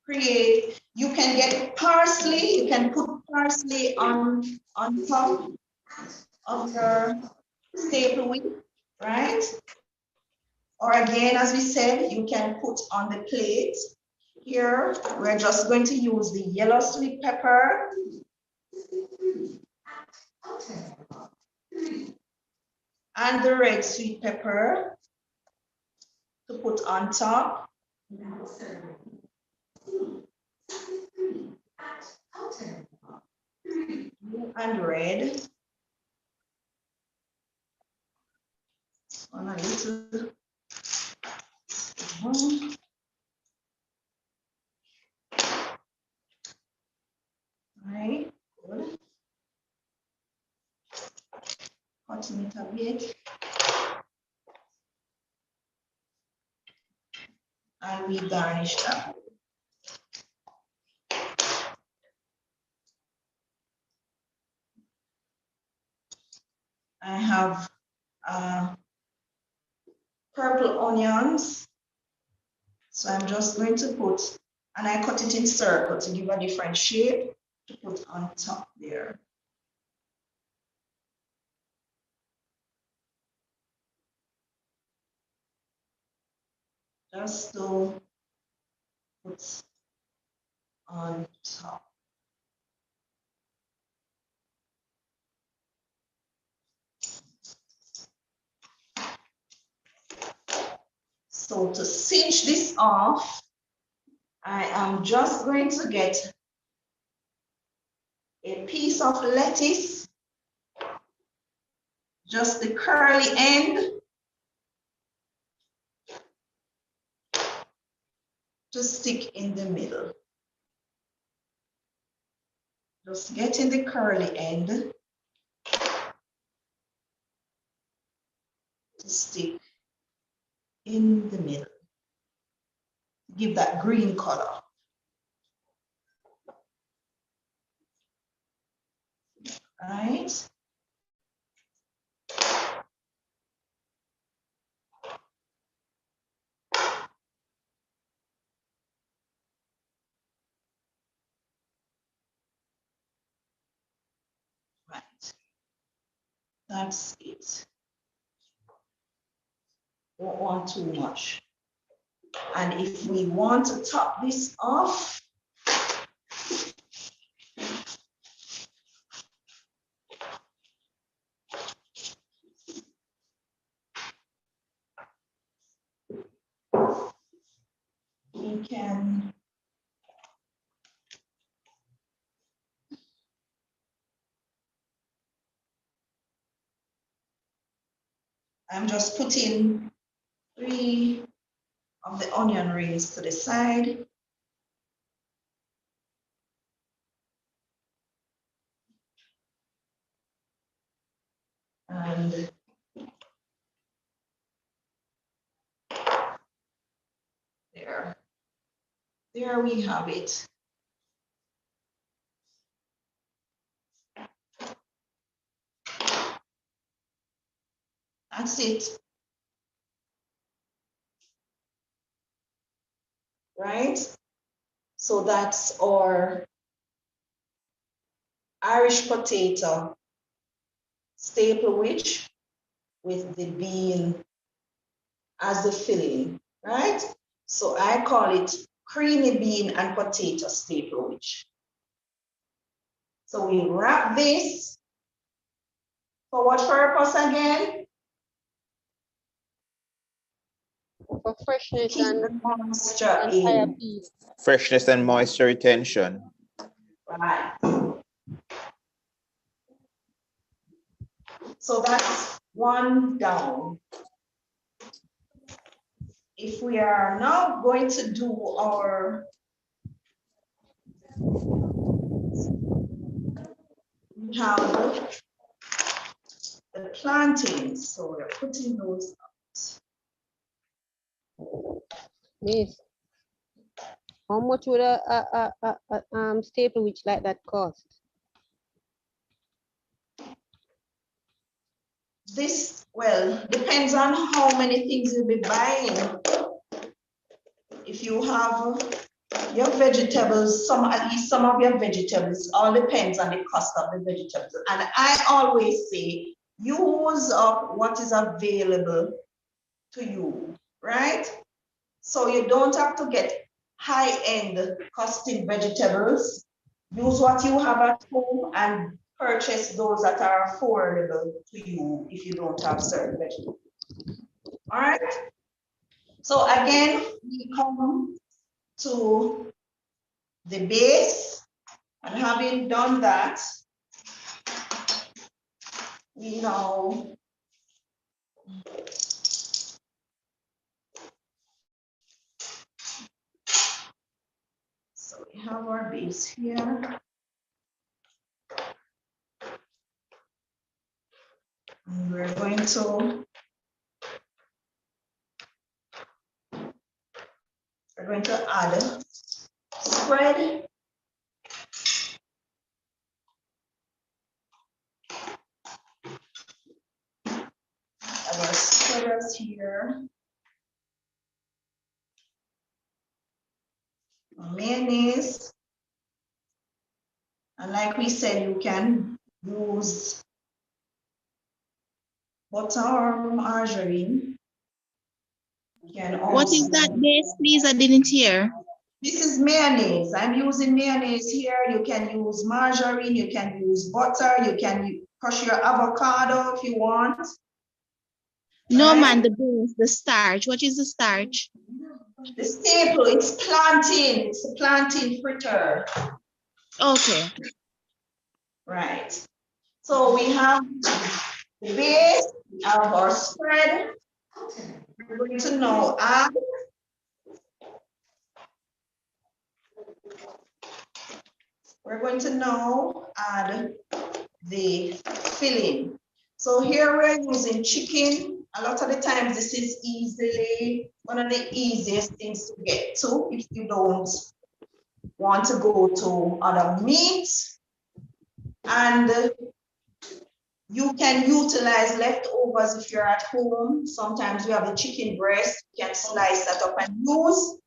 create, you can get parsley, you can put parsley on top of your staple wheat, right? Or again, as we said, you can put on the plate. Here, we're just going to use the yellow sweet pepper. And the red sweet pepper to put on top. And red. On a little. Right, good. Cutting it a bit. And we garnish that. I have purple onions. So I'm just going to put, and I cut it in circle to give a different shape to put on top there. Just to put on top. So to cinch this off, I am just going to get a piece of lettuce, just the curly end, to stick in the middle. Just getting the curly end to stick in the middle. Give that green color. Right? Right. That's it. Don't want too much. And if we want to top this off, we can I'm just putting 3 of the onion rings to the side. And there we have it. That's it. Right? So that's our Irish potato staple witch with the bean as the filling, right? So I call it creamy bean and potato staple witch. So we wrap this for what purpose again? For freshness Keep and the moisture higher in. peace. Freshness and moisture retention. Right. So that's one down. If we are now going to do our we have the plantains, so we're putting those out. Miss, how much would a staple witch like that cost? This, well, depends on how many things you'll be buying. If you have your vegetables, at least some of your vegetables, all depends on the cost of the vegetables. And I always say, use up what is available to you, right? So you don't have to get high-end costing vegetables. Use what you have at home and purchase those that are affordable to you if you don't have certain vegetables. All right. So again, we come to the base, and having done that, we now so we have our base here. And we're going to add spread. Our spreaders here. Mayonnaise. And like we said, you can use butter or margarine. You can also, What is that base, please? I didn't hear. This is mayonnaise. I'm using mayonnaise here. You can use margarine, you can use butter, you can crush your avocado if you want. No, right? man, the base, the starch. What is the starch? The staple, it's plantain. It's a plantain fritter. Okay. Right. So we have the base, we have our spread. We're going to now add the filling. So here we're using chicken. A lot of the times this is easily one of the easiest things to get to if you don't want to go to other meats. And you can utilize leftovers if you're at home. Sometimes you have a chicken breast, you can slice that up and use,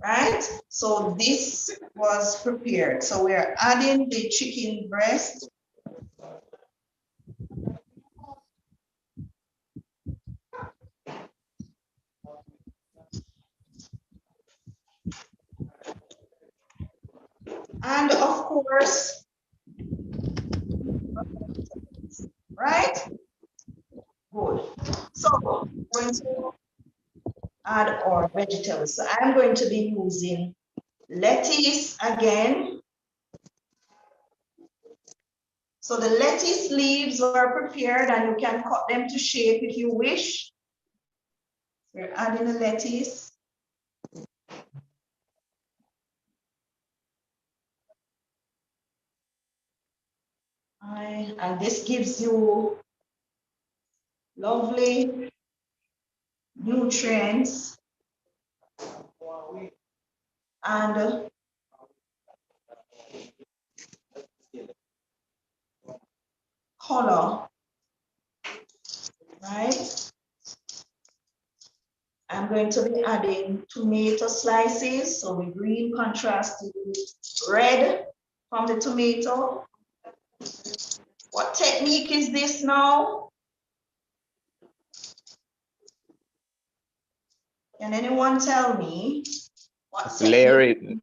right? So this was prepared. So we're adding the chicken breast. And of course, right? Good. So we're going to add our vegetables. So I'm going to be using lettuce again. So the lettuce leaves are prepared and you can cut them to shape if you wish. We're adding the lettuce. And this gives you lovely nutrients and color, right? I'm going to be adding tomato slices, so the green contrasted with red from the tomato. What technique is this now? Can anyone tell me? What Layering.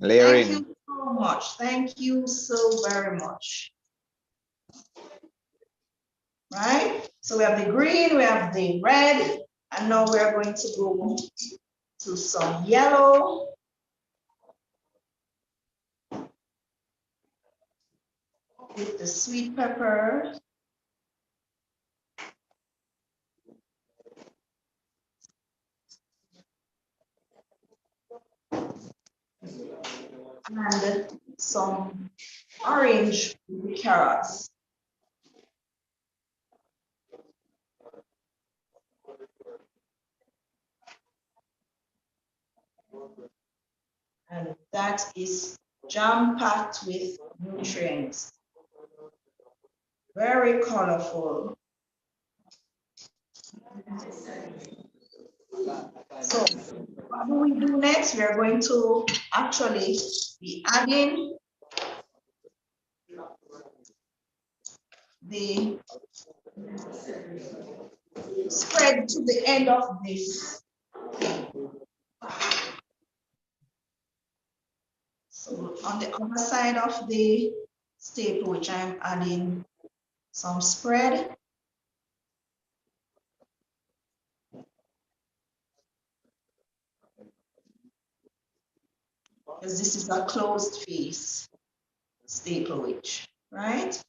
Thank you so much. Thank you so very much. Right? So we have the green, we have the red, and now we're going to go to some yellow. With the sweet pepper. And some orange with the carrots. And that is jam-packed with nutrients. Very colorful. So what do we do next? We are going to actually be adding the spread to the end of this. So on the other side of the staple, which I'm adding some spread. Because this is a closed face staple wedge, right?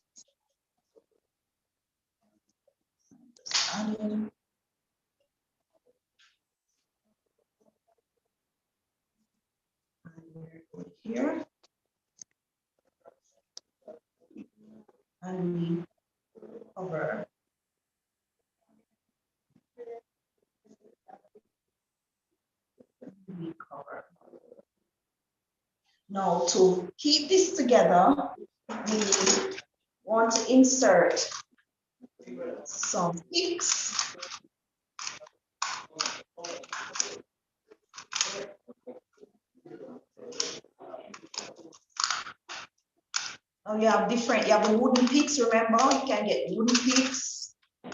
Just add in. Here. And we cover. We cover. Now to keep this together, we want to insert some picks. Now you have the wooden picks, remember? You can get wooden picks.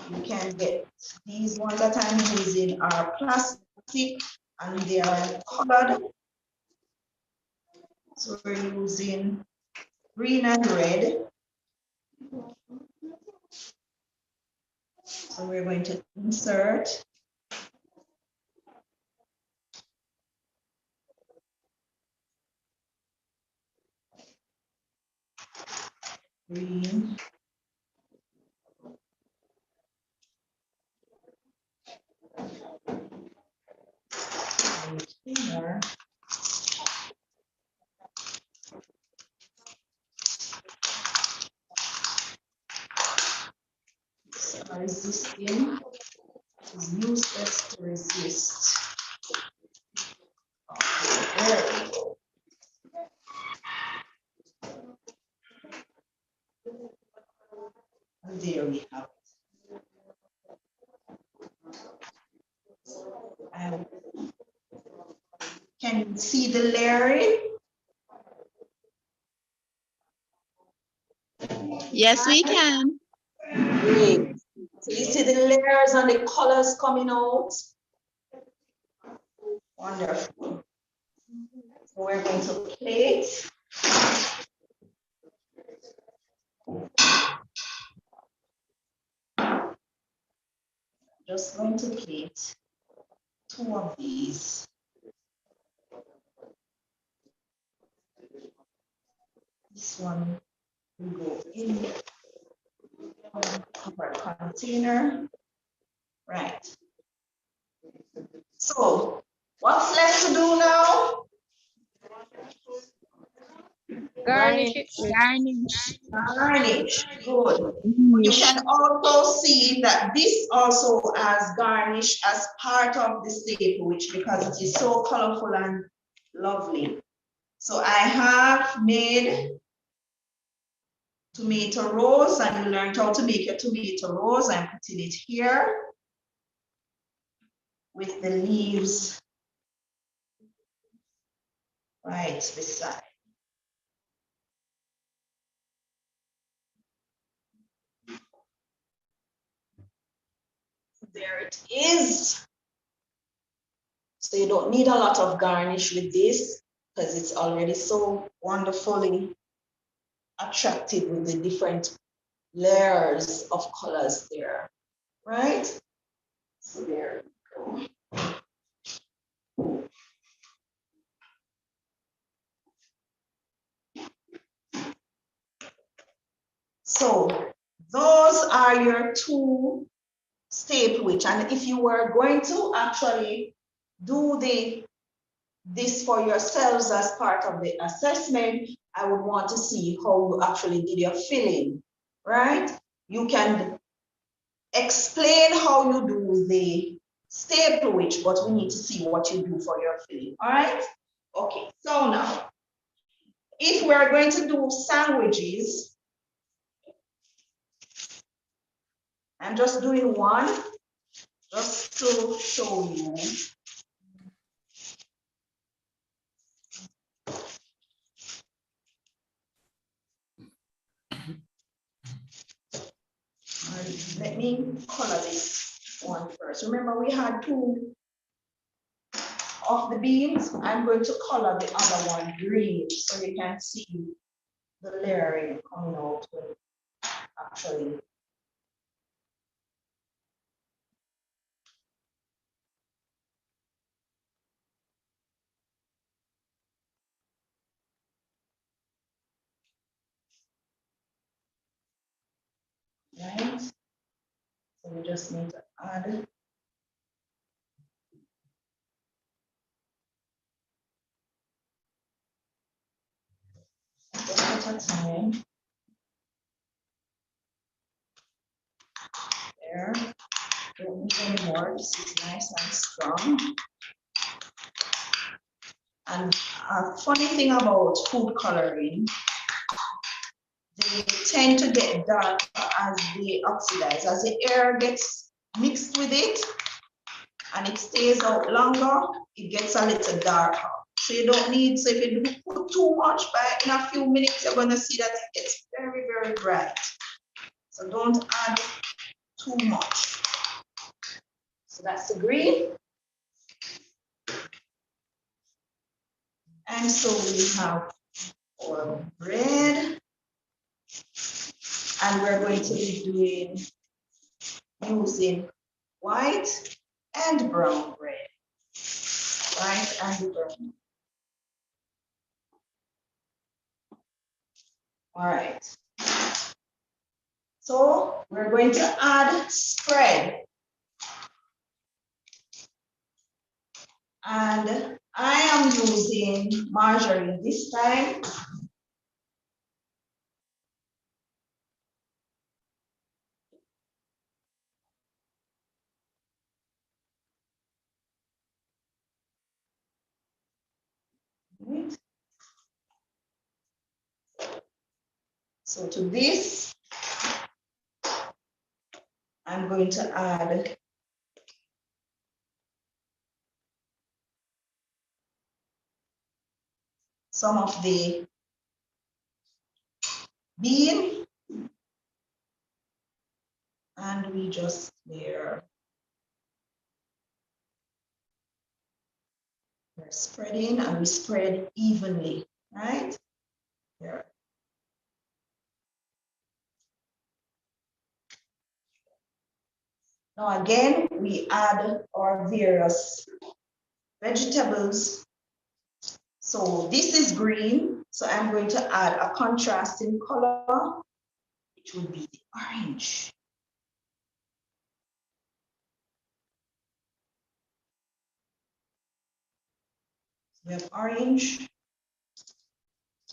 You can get these ones that I'm using are plastic and they are colored. So we're using green and red. So we're going to insert green, here. Resisting is useless to resist. Okay, there we go. And there we have it. And can you see the layering? Yes, we can. Great. So you see the layers and the colors coming out. Wonderful. So we're going to plate. Just going to plate 2 of these. This one will go in the covered container. Right. So what's left to do now? Garnish it with. Garnish. Garnish, good. You can also see that this also has garnish as part of the staple, which because it is so colorful and lovely. So I have made tomato rose, and you learned how to make a tomato rose. I'm putting it here with the leaves right beside. There it is. So you don't need a lot of garnish with this because it's already so wonderfully attractive with the different layers of colors there, right? So there we go. So those are your two staple which, and if you were going to actually do this for yourselves as part of the assessment, I would want to see how you actually did your filling, right? You can explain how you do the staple which, but we need to see what you do for your filling, all right? Okay, so now, if we are going to do sandwiches, I'm just doing one, just to show you. Let me color this one first. Remember, we had two of the beans. I'm going to color the other one green so you can see the layering coming out with actually. Right? So we just need to add just at a time. There. Don't need any more. This is nice and strong. And a funny thing about food coloring, they tend to get darker as they oxidize. As the air gets mixed with it and it stays out longer, it gets a little darker. So you don't need, so if you do put too much, but in a few minutes, you're gonna see that it gets very, very bright. So don't add too much. So that's the green. And so we have our bread. And we're going to be doing using white and brown bread. White and brown. All right. So we're going to add spread. And I am using margarine this time. Right. So to this, I'm going to add some of the bean, and we just layer. We're spreading and we spread evenly, right? There. Now again, we add our various vegetables. So this is green, so I'm going to add a contrasting color, which would be the orange. We have orange.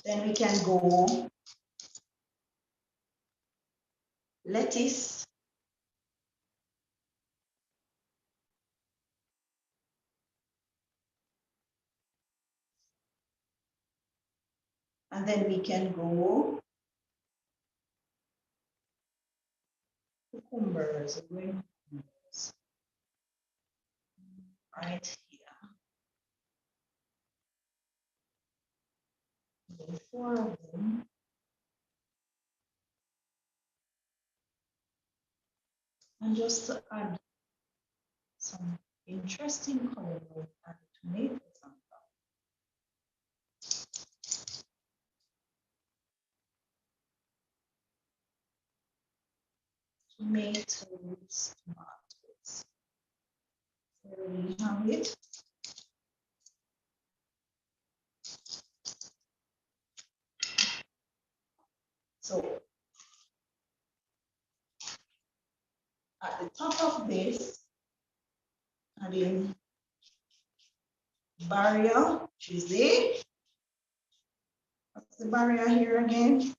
Then we can go lettuce. And then we can go cucumbers, green cucumbers, right here. Then 4 of them. And just to add some interesting color, we'll add tomatoes on top. Tomatoes. There we have it. So at the top of this, adding barrier, which is it. What's the barrier here again?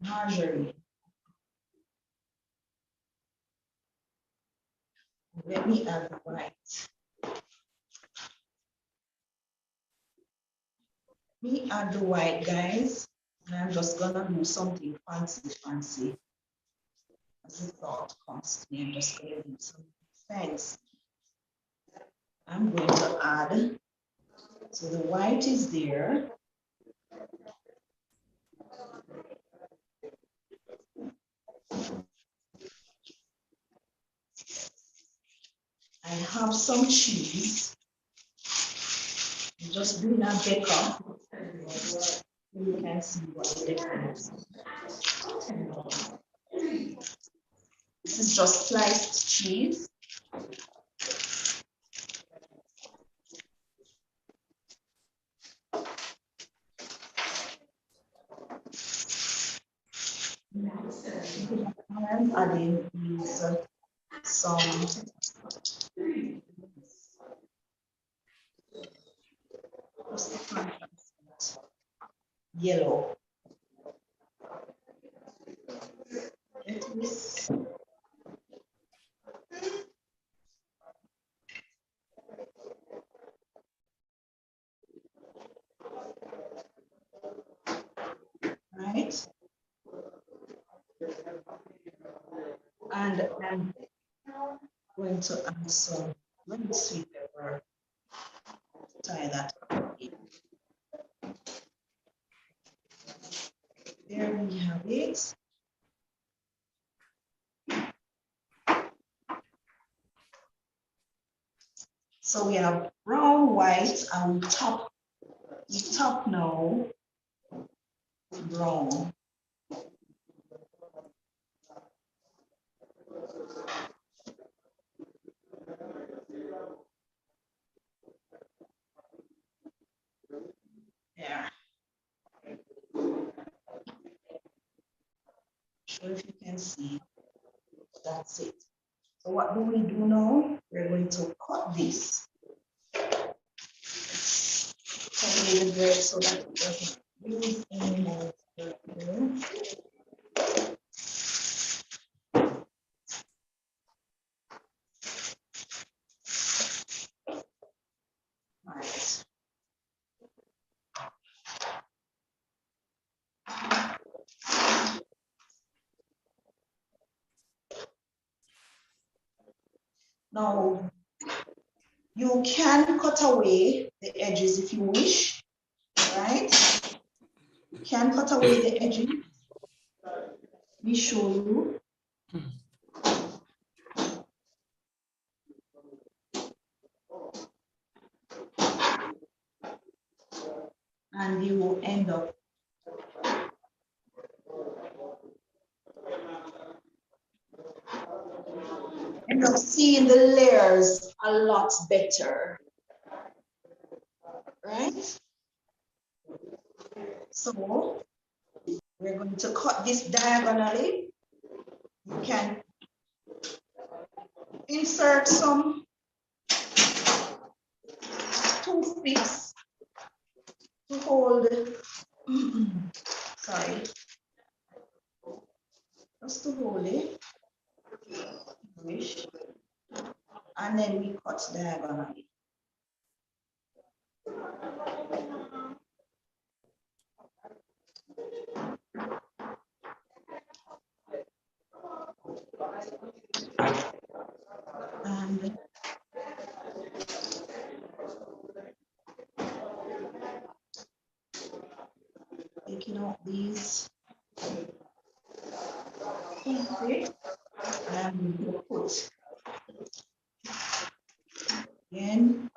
Margarine. Let me add the white. Let me add the white, guys. And I'm just gonna do something fancy. As the thought comes to me, I'm just gonna do something fancy. I'm going to add, so the white is there. I have some cheese. I'm just doing a decker. You can see what the decker is. This is just sliced cheese. I'm adding these some yellow. Lettuce. Right. And I'm going to add some little sweet pepper. Tie that up. There we have it. So we have brown, white, and we top now brown. There. Sure if you can see, that's it. So what do we do now? We're going to cut this. Cut away the bread so that it doesn't lose any more. Right. Now, you can cut away the edges if you wish, right? You can cut away the edges. Let me show you. And you will end up seeing the layers a lot better, right? So we're going to cut this diagonally. You can insert some toothpicks to hold, sorry, just to hold it, and then we cut diagonally. And taking out these pieces, and we put again.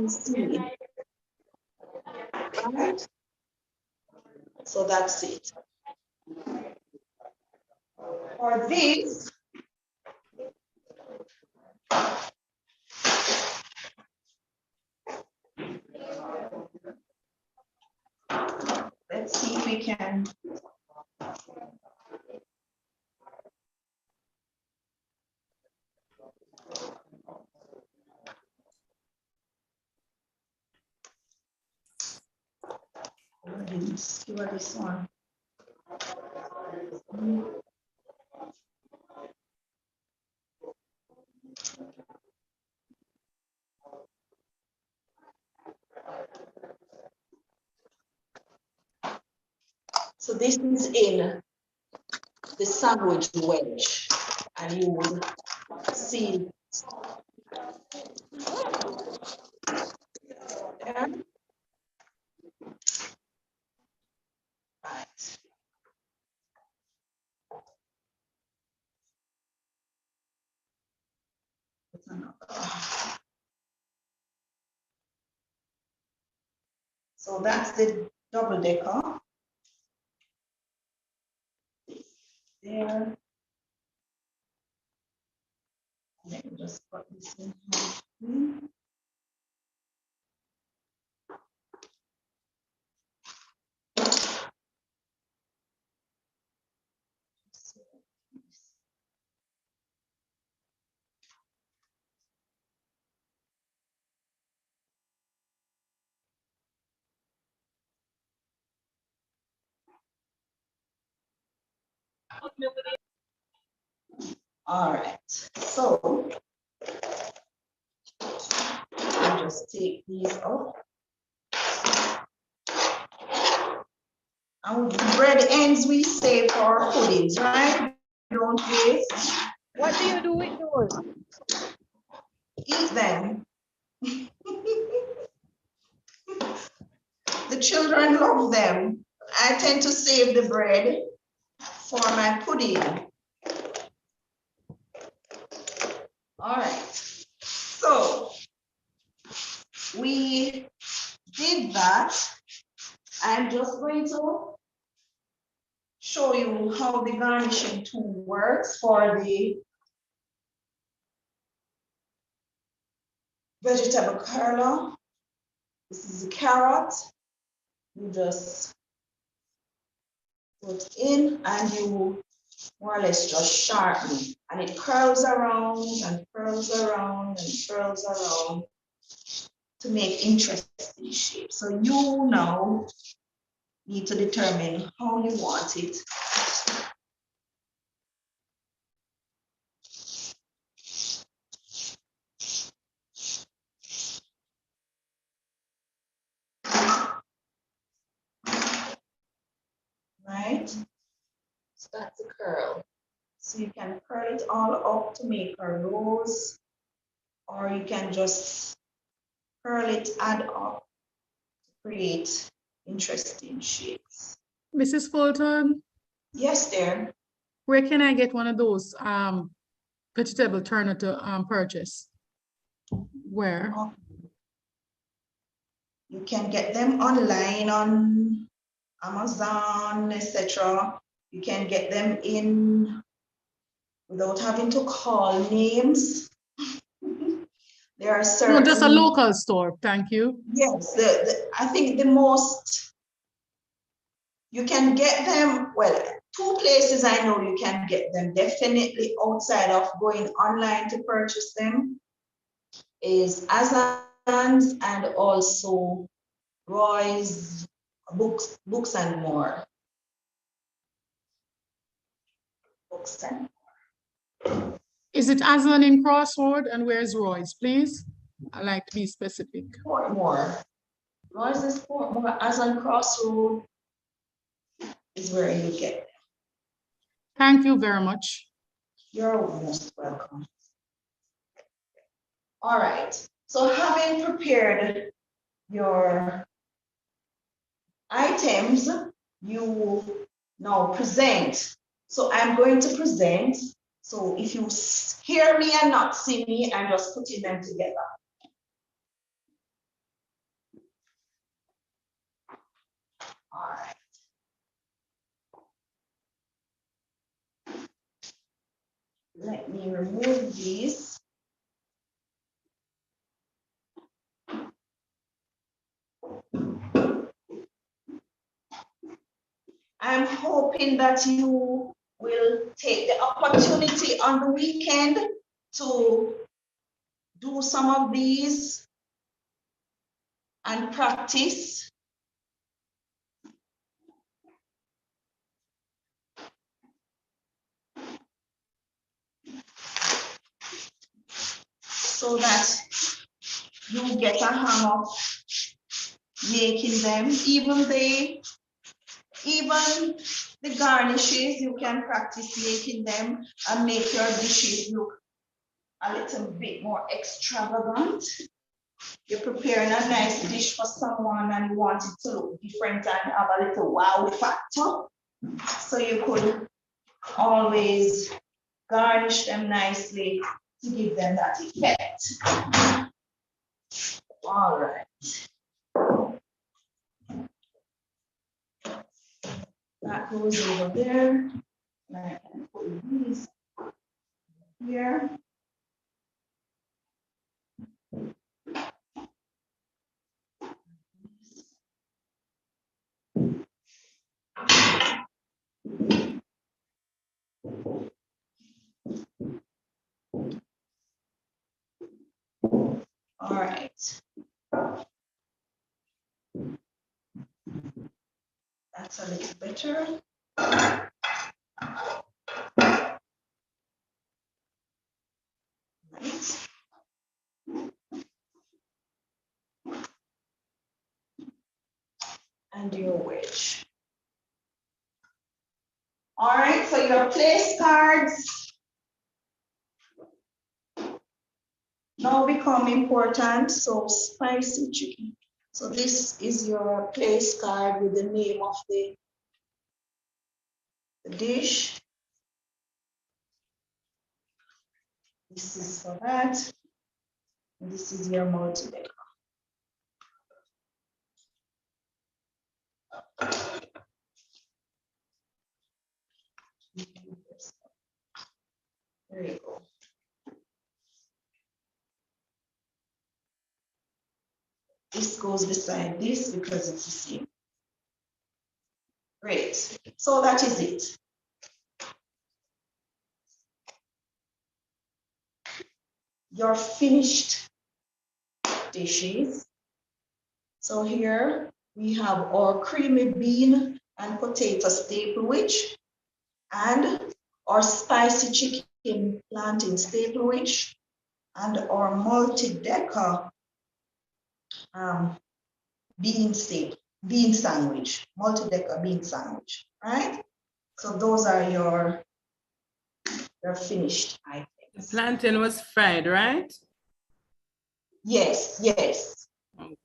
See. Right. So that's it. For this, let's see if we can. Skewer this one. So this is in the sandwich wedge, and you will see there. Right. So that's the double decker. There. Let me just put this in here. All right, so I'll just take these off. And the bread ends we save for puddings, right? Don't waste. What do you do with those? Eat them. The children love them. I tend to save the bread for my pudding. All right, so we did that. I'm just going to show you how the garnishing tool works for the vegetable curler. This is the carrot. You just put in and you more or less just sharpen, and it curls around and curls around and curls around to make interesting shapes. So you now need to determine how you want it. Right? So that's a curl. So you can curl it all up to make a rose, or you can just curl it, add up to create interesting shapes. Mrs. Fulton, Yes, dear. where can I get one of those vegetable turner to purchase? Where? You can get them online on Amazon, etc. You can get them in without having to call names. There are certain. No, just a local store. Thank you. Yes, I think the most You can get them, well, 2 places I know you can get them definitely outside of going online to purchase them is Amazon's and also Roy's Books and More. Books and Is it Aslan in Crossroad and where's Roy's, please? I like to be specific. Portmore. Roy's is Portmore, Aslan Crossroad is where you get them. Thank you very much. You're most welcome. All right, so having prepared your items, you now present. So I'm going to present. So if you hear me and not see me, I'm just putting them together. All right. Let me remove these. I'm hoping that you will take the opportunity on the weekend to do some of these and practice. So that you get a hang of making them, even the garnishes, you can practice making them and make your dishes look a little bit more extravagant. You're preparing a nice dish for someone and you want it to look different and have a little wow factor. So you could always garnish them nicely to give them that effect. All right. That goes over there. And I can put these here. All right. That's a little better. Right. And your wedge. All right, so your place cards now become important. So spicy chicken. So this is your place card with the name of the dish. This is for that. And this is your multi-decker. There you go. This goes beside this because it's the same. Great. So that is it. Your finished dishes. So here we have our creamy bean and potato staple wedge and our spicy chicken plantain staple wedge and our multi-decker bean sandwich, multi-decker bean sandwich, right? So those are your finished items. The plantain was fried, right? Yes, yes. Okay.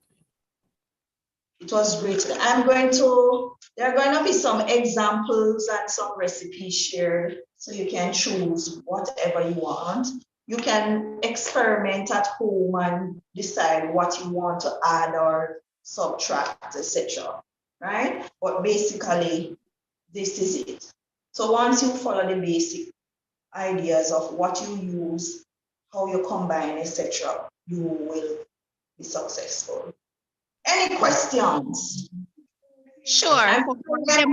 It was great. there are going to be some examples and some recipes shared, so you can choose whatever you want. You can experiment at home and decide what you want to add or subtract, etc. Right? But basically, this is it. So once you follow the basic ideas of what you use, how you combine, etc., you will be successful. Any questions? Sure. I For don't have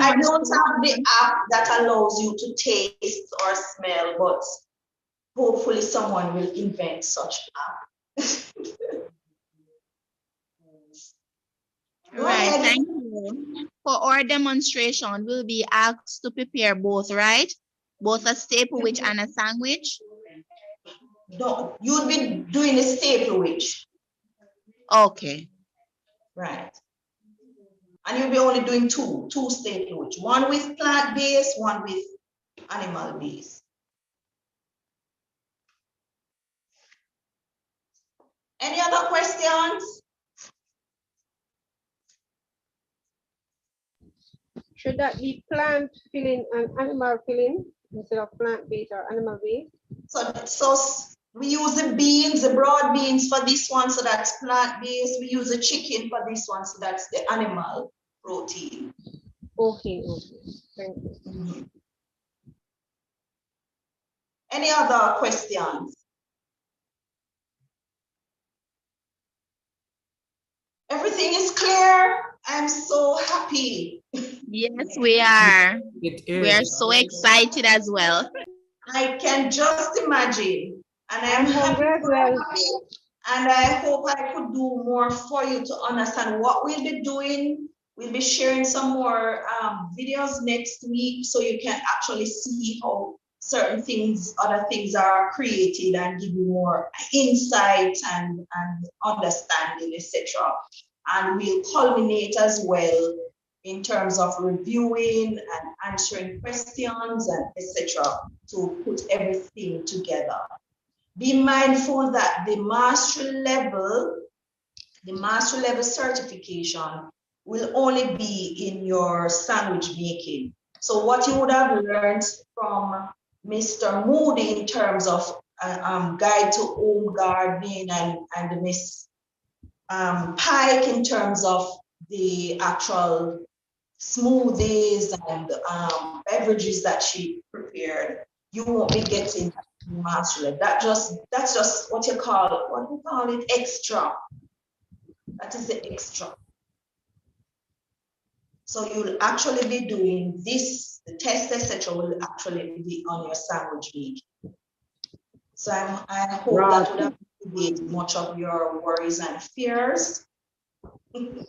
the app that allows you to taste or smell, but hopefully someone will invent such app. Go Right, ahead. thank you. For our demonstration, we'll be asked to prepare both, right? Both a staple witch and a sandwich. No, you'll be doing a staple witch. Okay. Right. And you'll be only doing two staple witch. One with plant-based, one with animal-based. Any other questions? Should that be plant filling and animal filling instead of plant-based or animal-based? So we use the beans, the broad beans for this one, so that's plant-based. We use the chicken for this one, so that's the animal protein. Okay, thank you. Any other questions? Everything is clear. I'm so happy. Yes, we are. We are so excited as well. I can just imagine. And I'm happy, and I hope I could do more for you to understand what we'll be doing. We'll be sharing some more videos next week so you can actually see how certain things, other things are created and give you more insight and understanding, etc. And we'll culminate as well in terms of reviewing and answering questions and etc. to put everything together. Be mindful that the mastery level certification will only be in your sandwich making. So what you would have learned from Mr. Moody in terms of guide to home gardening and Miss Pike in terms of the actual smoothies and beverages that she prepared, you won't be getting mastery. That's just what you call it, extra. That is the extra. So you'll actually be doing this, the test, etc. will actually be on your sandwich making. So I hope that would have alleviated much of your worries and fears. Could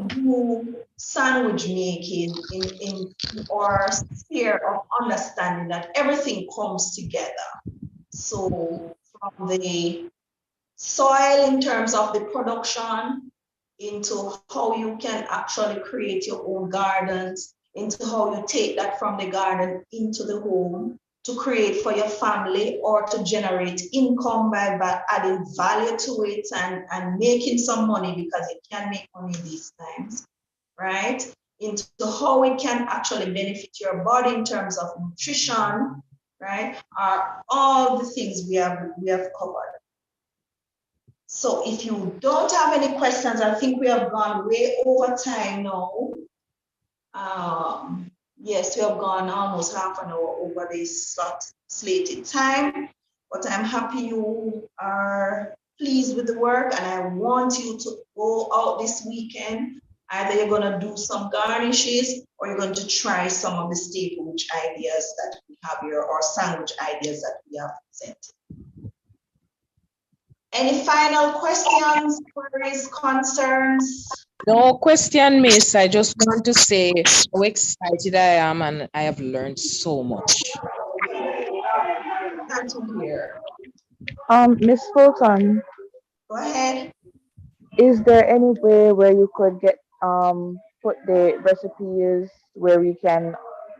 do sandwich making in our sphere of understanding that everything comes together. So from the soil in terms of the production, into how you can actually create your own gardens, into how you take that from the garden into the home to create for your family or to generate income by adding value to it and making some money, because it can make money these times, right? Into how it can actually benefit your body in terms of nutrition, right? Are all the things we have covered. So if you don't have any questions, I think we have gone way over time now. Yes, we have gone almost half an hour over this slated time, but I'm happy you are pleased with the work, and I want you to go out this weekend. Either you're going to do some garnishes or you're going to try some of the staple witch ideas that we have here, or sandwich ideas that we have presented. Any final questions, queries, concerns? No question, Miss. I just want to say how excited I am, and I have learned so much. Glad to hear. Miss Fulton. Go ahead. Is there any way where you could get put the recipes where we can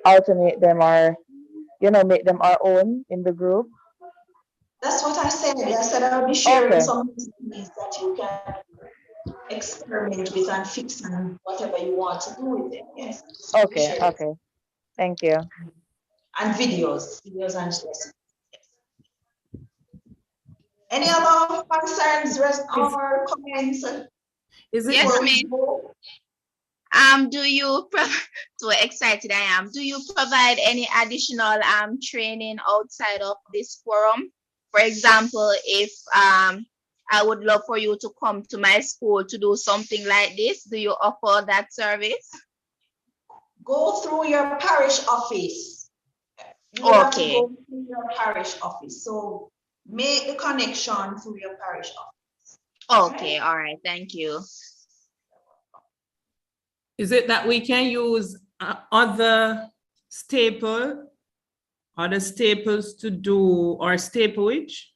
alternate them, or make them our own in the group? That's what I said. I said I'll be sharing some recipes that you can experiment with and fix and whatever you want to do with them. Yes. Okay. Thank you. And videos and recipes. Yes. Any other concerns or comments? Yes, ma'am. Do you so excited I am. Do you provide any additional training outside of this forum? For example, if I would love for you to come to my school to do something like this. Do you offer that service? Go through your parish office. You will have to Okay. go through your parish office. So make the connection through your parish office. Okay, all right, thank you. Is it that we can use other staples to do our staple witch?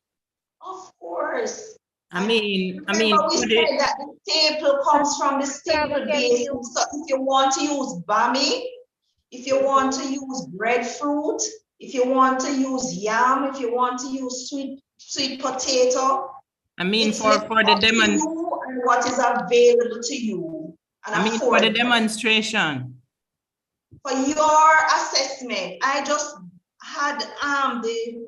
Of course. Remember we said that the staple comes from the staple base. So if you want to use bami, if you want to use breadfruit, if you want to use yam, if you want to use sweet potato. For the demonstration. And what is available to you. And for the demonstration. For your assessment, I just had the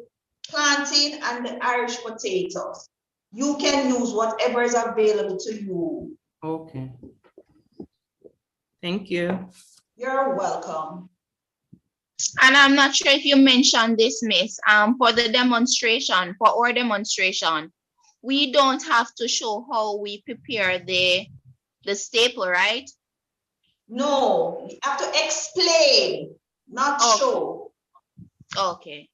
plantain and the Irish potatoes. You can use whatever is available to you. Okay. Thank you. You're welcome. And I'm not sure if you mentioned this, Miss, for the demonstration, for our demonstration, we don't have to show how we prepare the staple, right? No, you have to explain, not show. Okay.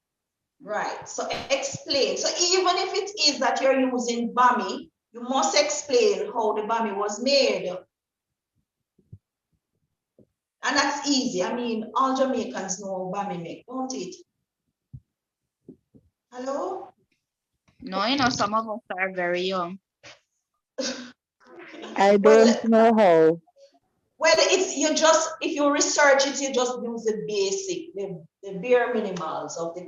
Right, so explain. So even if it is that you're using bami, you must explain how the bami was made. And that's easy. I mean, all Jamaicans know how bami make, don't it? Hello? No, you know, some of us are very young. I don't know how. Well, it's if you research it, you just use the basic, the bare minimals of the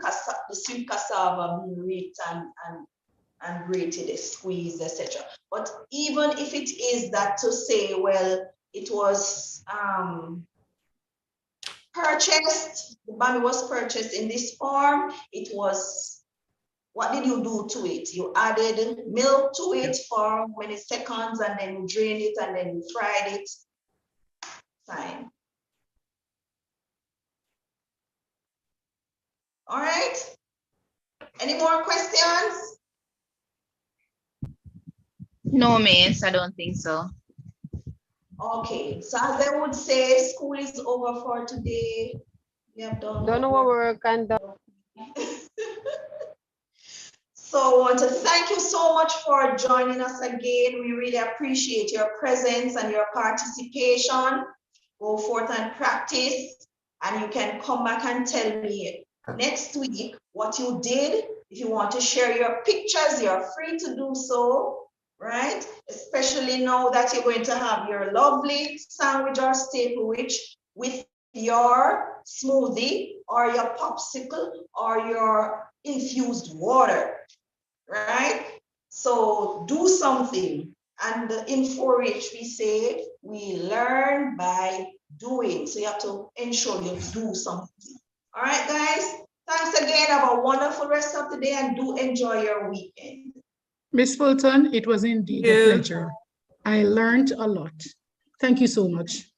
sweet cassava being raked and grated, squeezed, etc. But even if it is that to say, well, it was purchased, the bami was purchased in this form, it was, what did you do to it? You added milk to it for many seconds and then you drained it and then you fried it. Fine. All right. Any more questions? No, Miss, I don't think so. Okay, so as I would say, school is over for today. We have done our work and done. So I want to thank you so much for joining us again. We really appreciate your presence and your participation. Go forth and practice, and you can come back and tell me next week what you did. If you want to share your pictures, you're free to do so, right? Especially now that you're going to have your lovely sandwich or staple witch with your smoothie or your popsicle or your infused water, right? So do something. And in 4-H, we say we learn by doing. So you have to ensure you do something. All right, guys. Thanks again. Have a wonderful rest of the day and do enjoy your weekend. Miss Fulton, it was indeed a pleasure. I learned a lot. Thank you so much.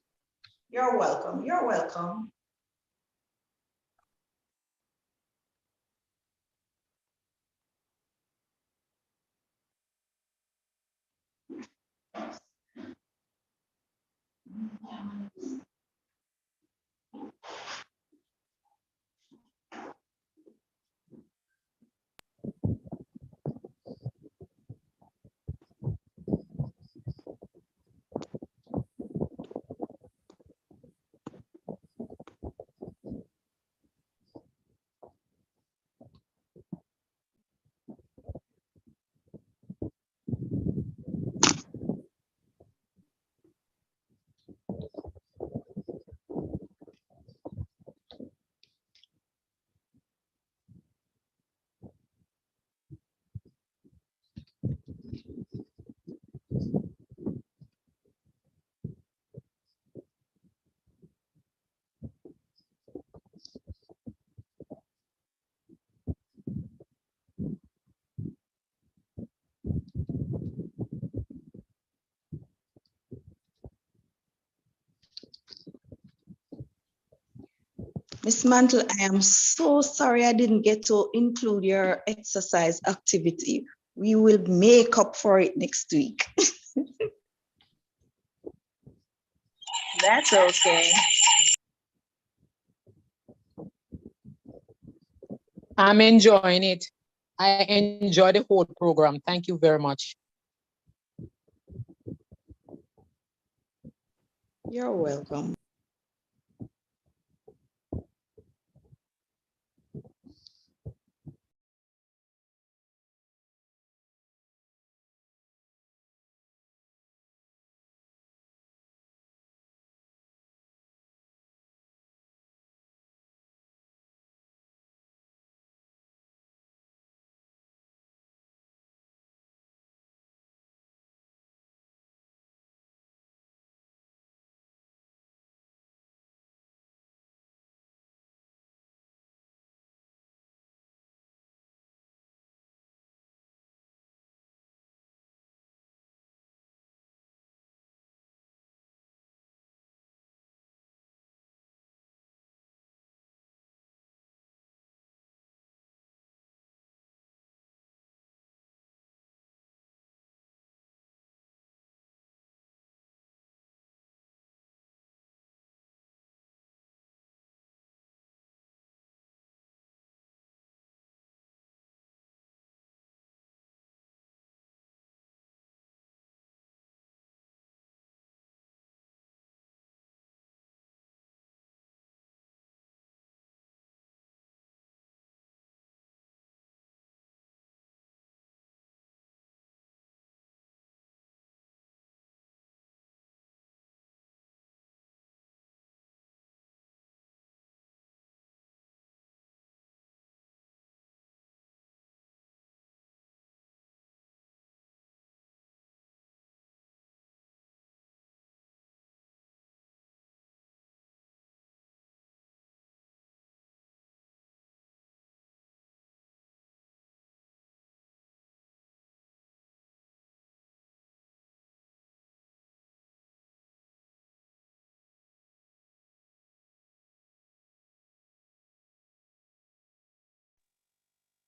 You're welcome. You're welcome. Miss Mantle, I am so sorry I didn't get to include your exercise activity We will make up for it next week. That's okay. I'm enjoying it. I enjoy the whole program. Thank you very much. You're welcome.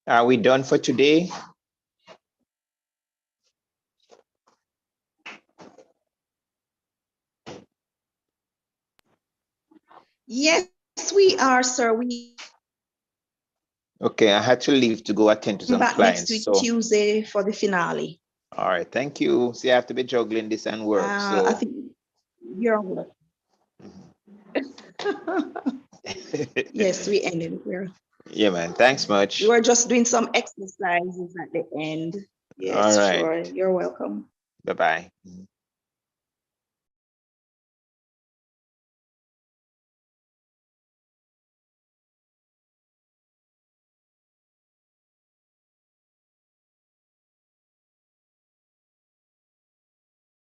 Are we done for today? Yes, we are, sir. We Okay, I had to leave to go attend to come some back next clients. week, So, Tuesday, for the finale. all right, thank you. See, I have to be juggling this and work. I So, think you're welcome. Yes, we ended here. yeah, man. Thanks much. We were just doing some exercises at the end. Yes, All right. sure. You're welcome. Bye-bye.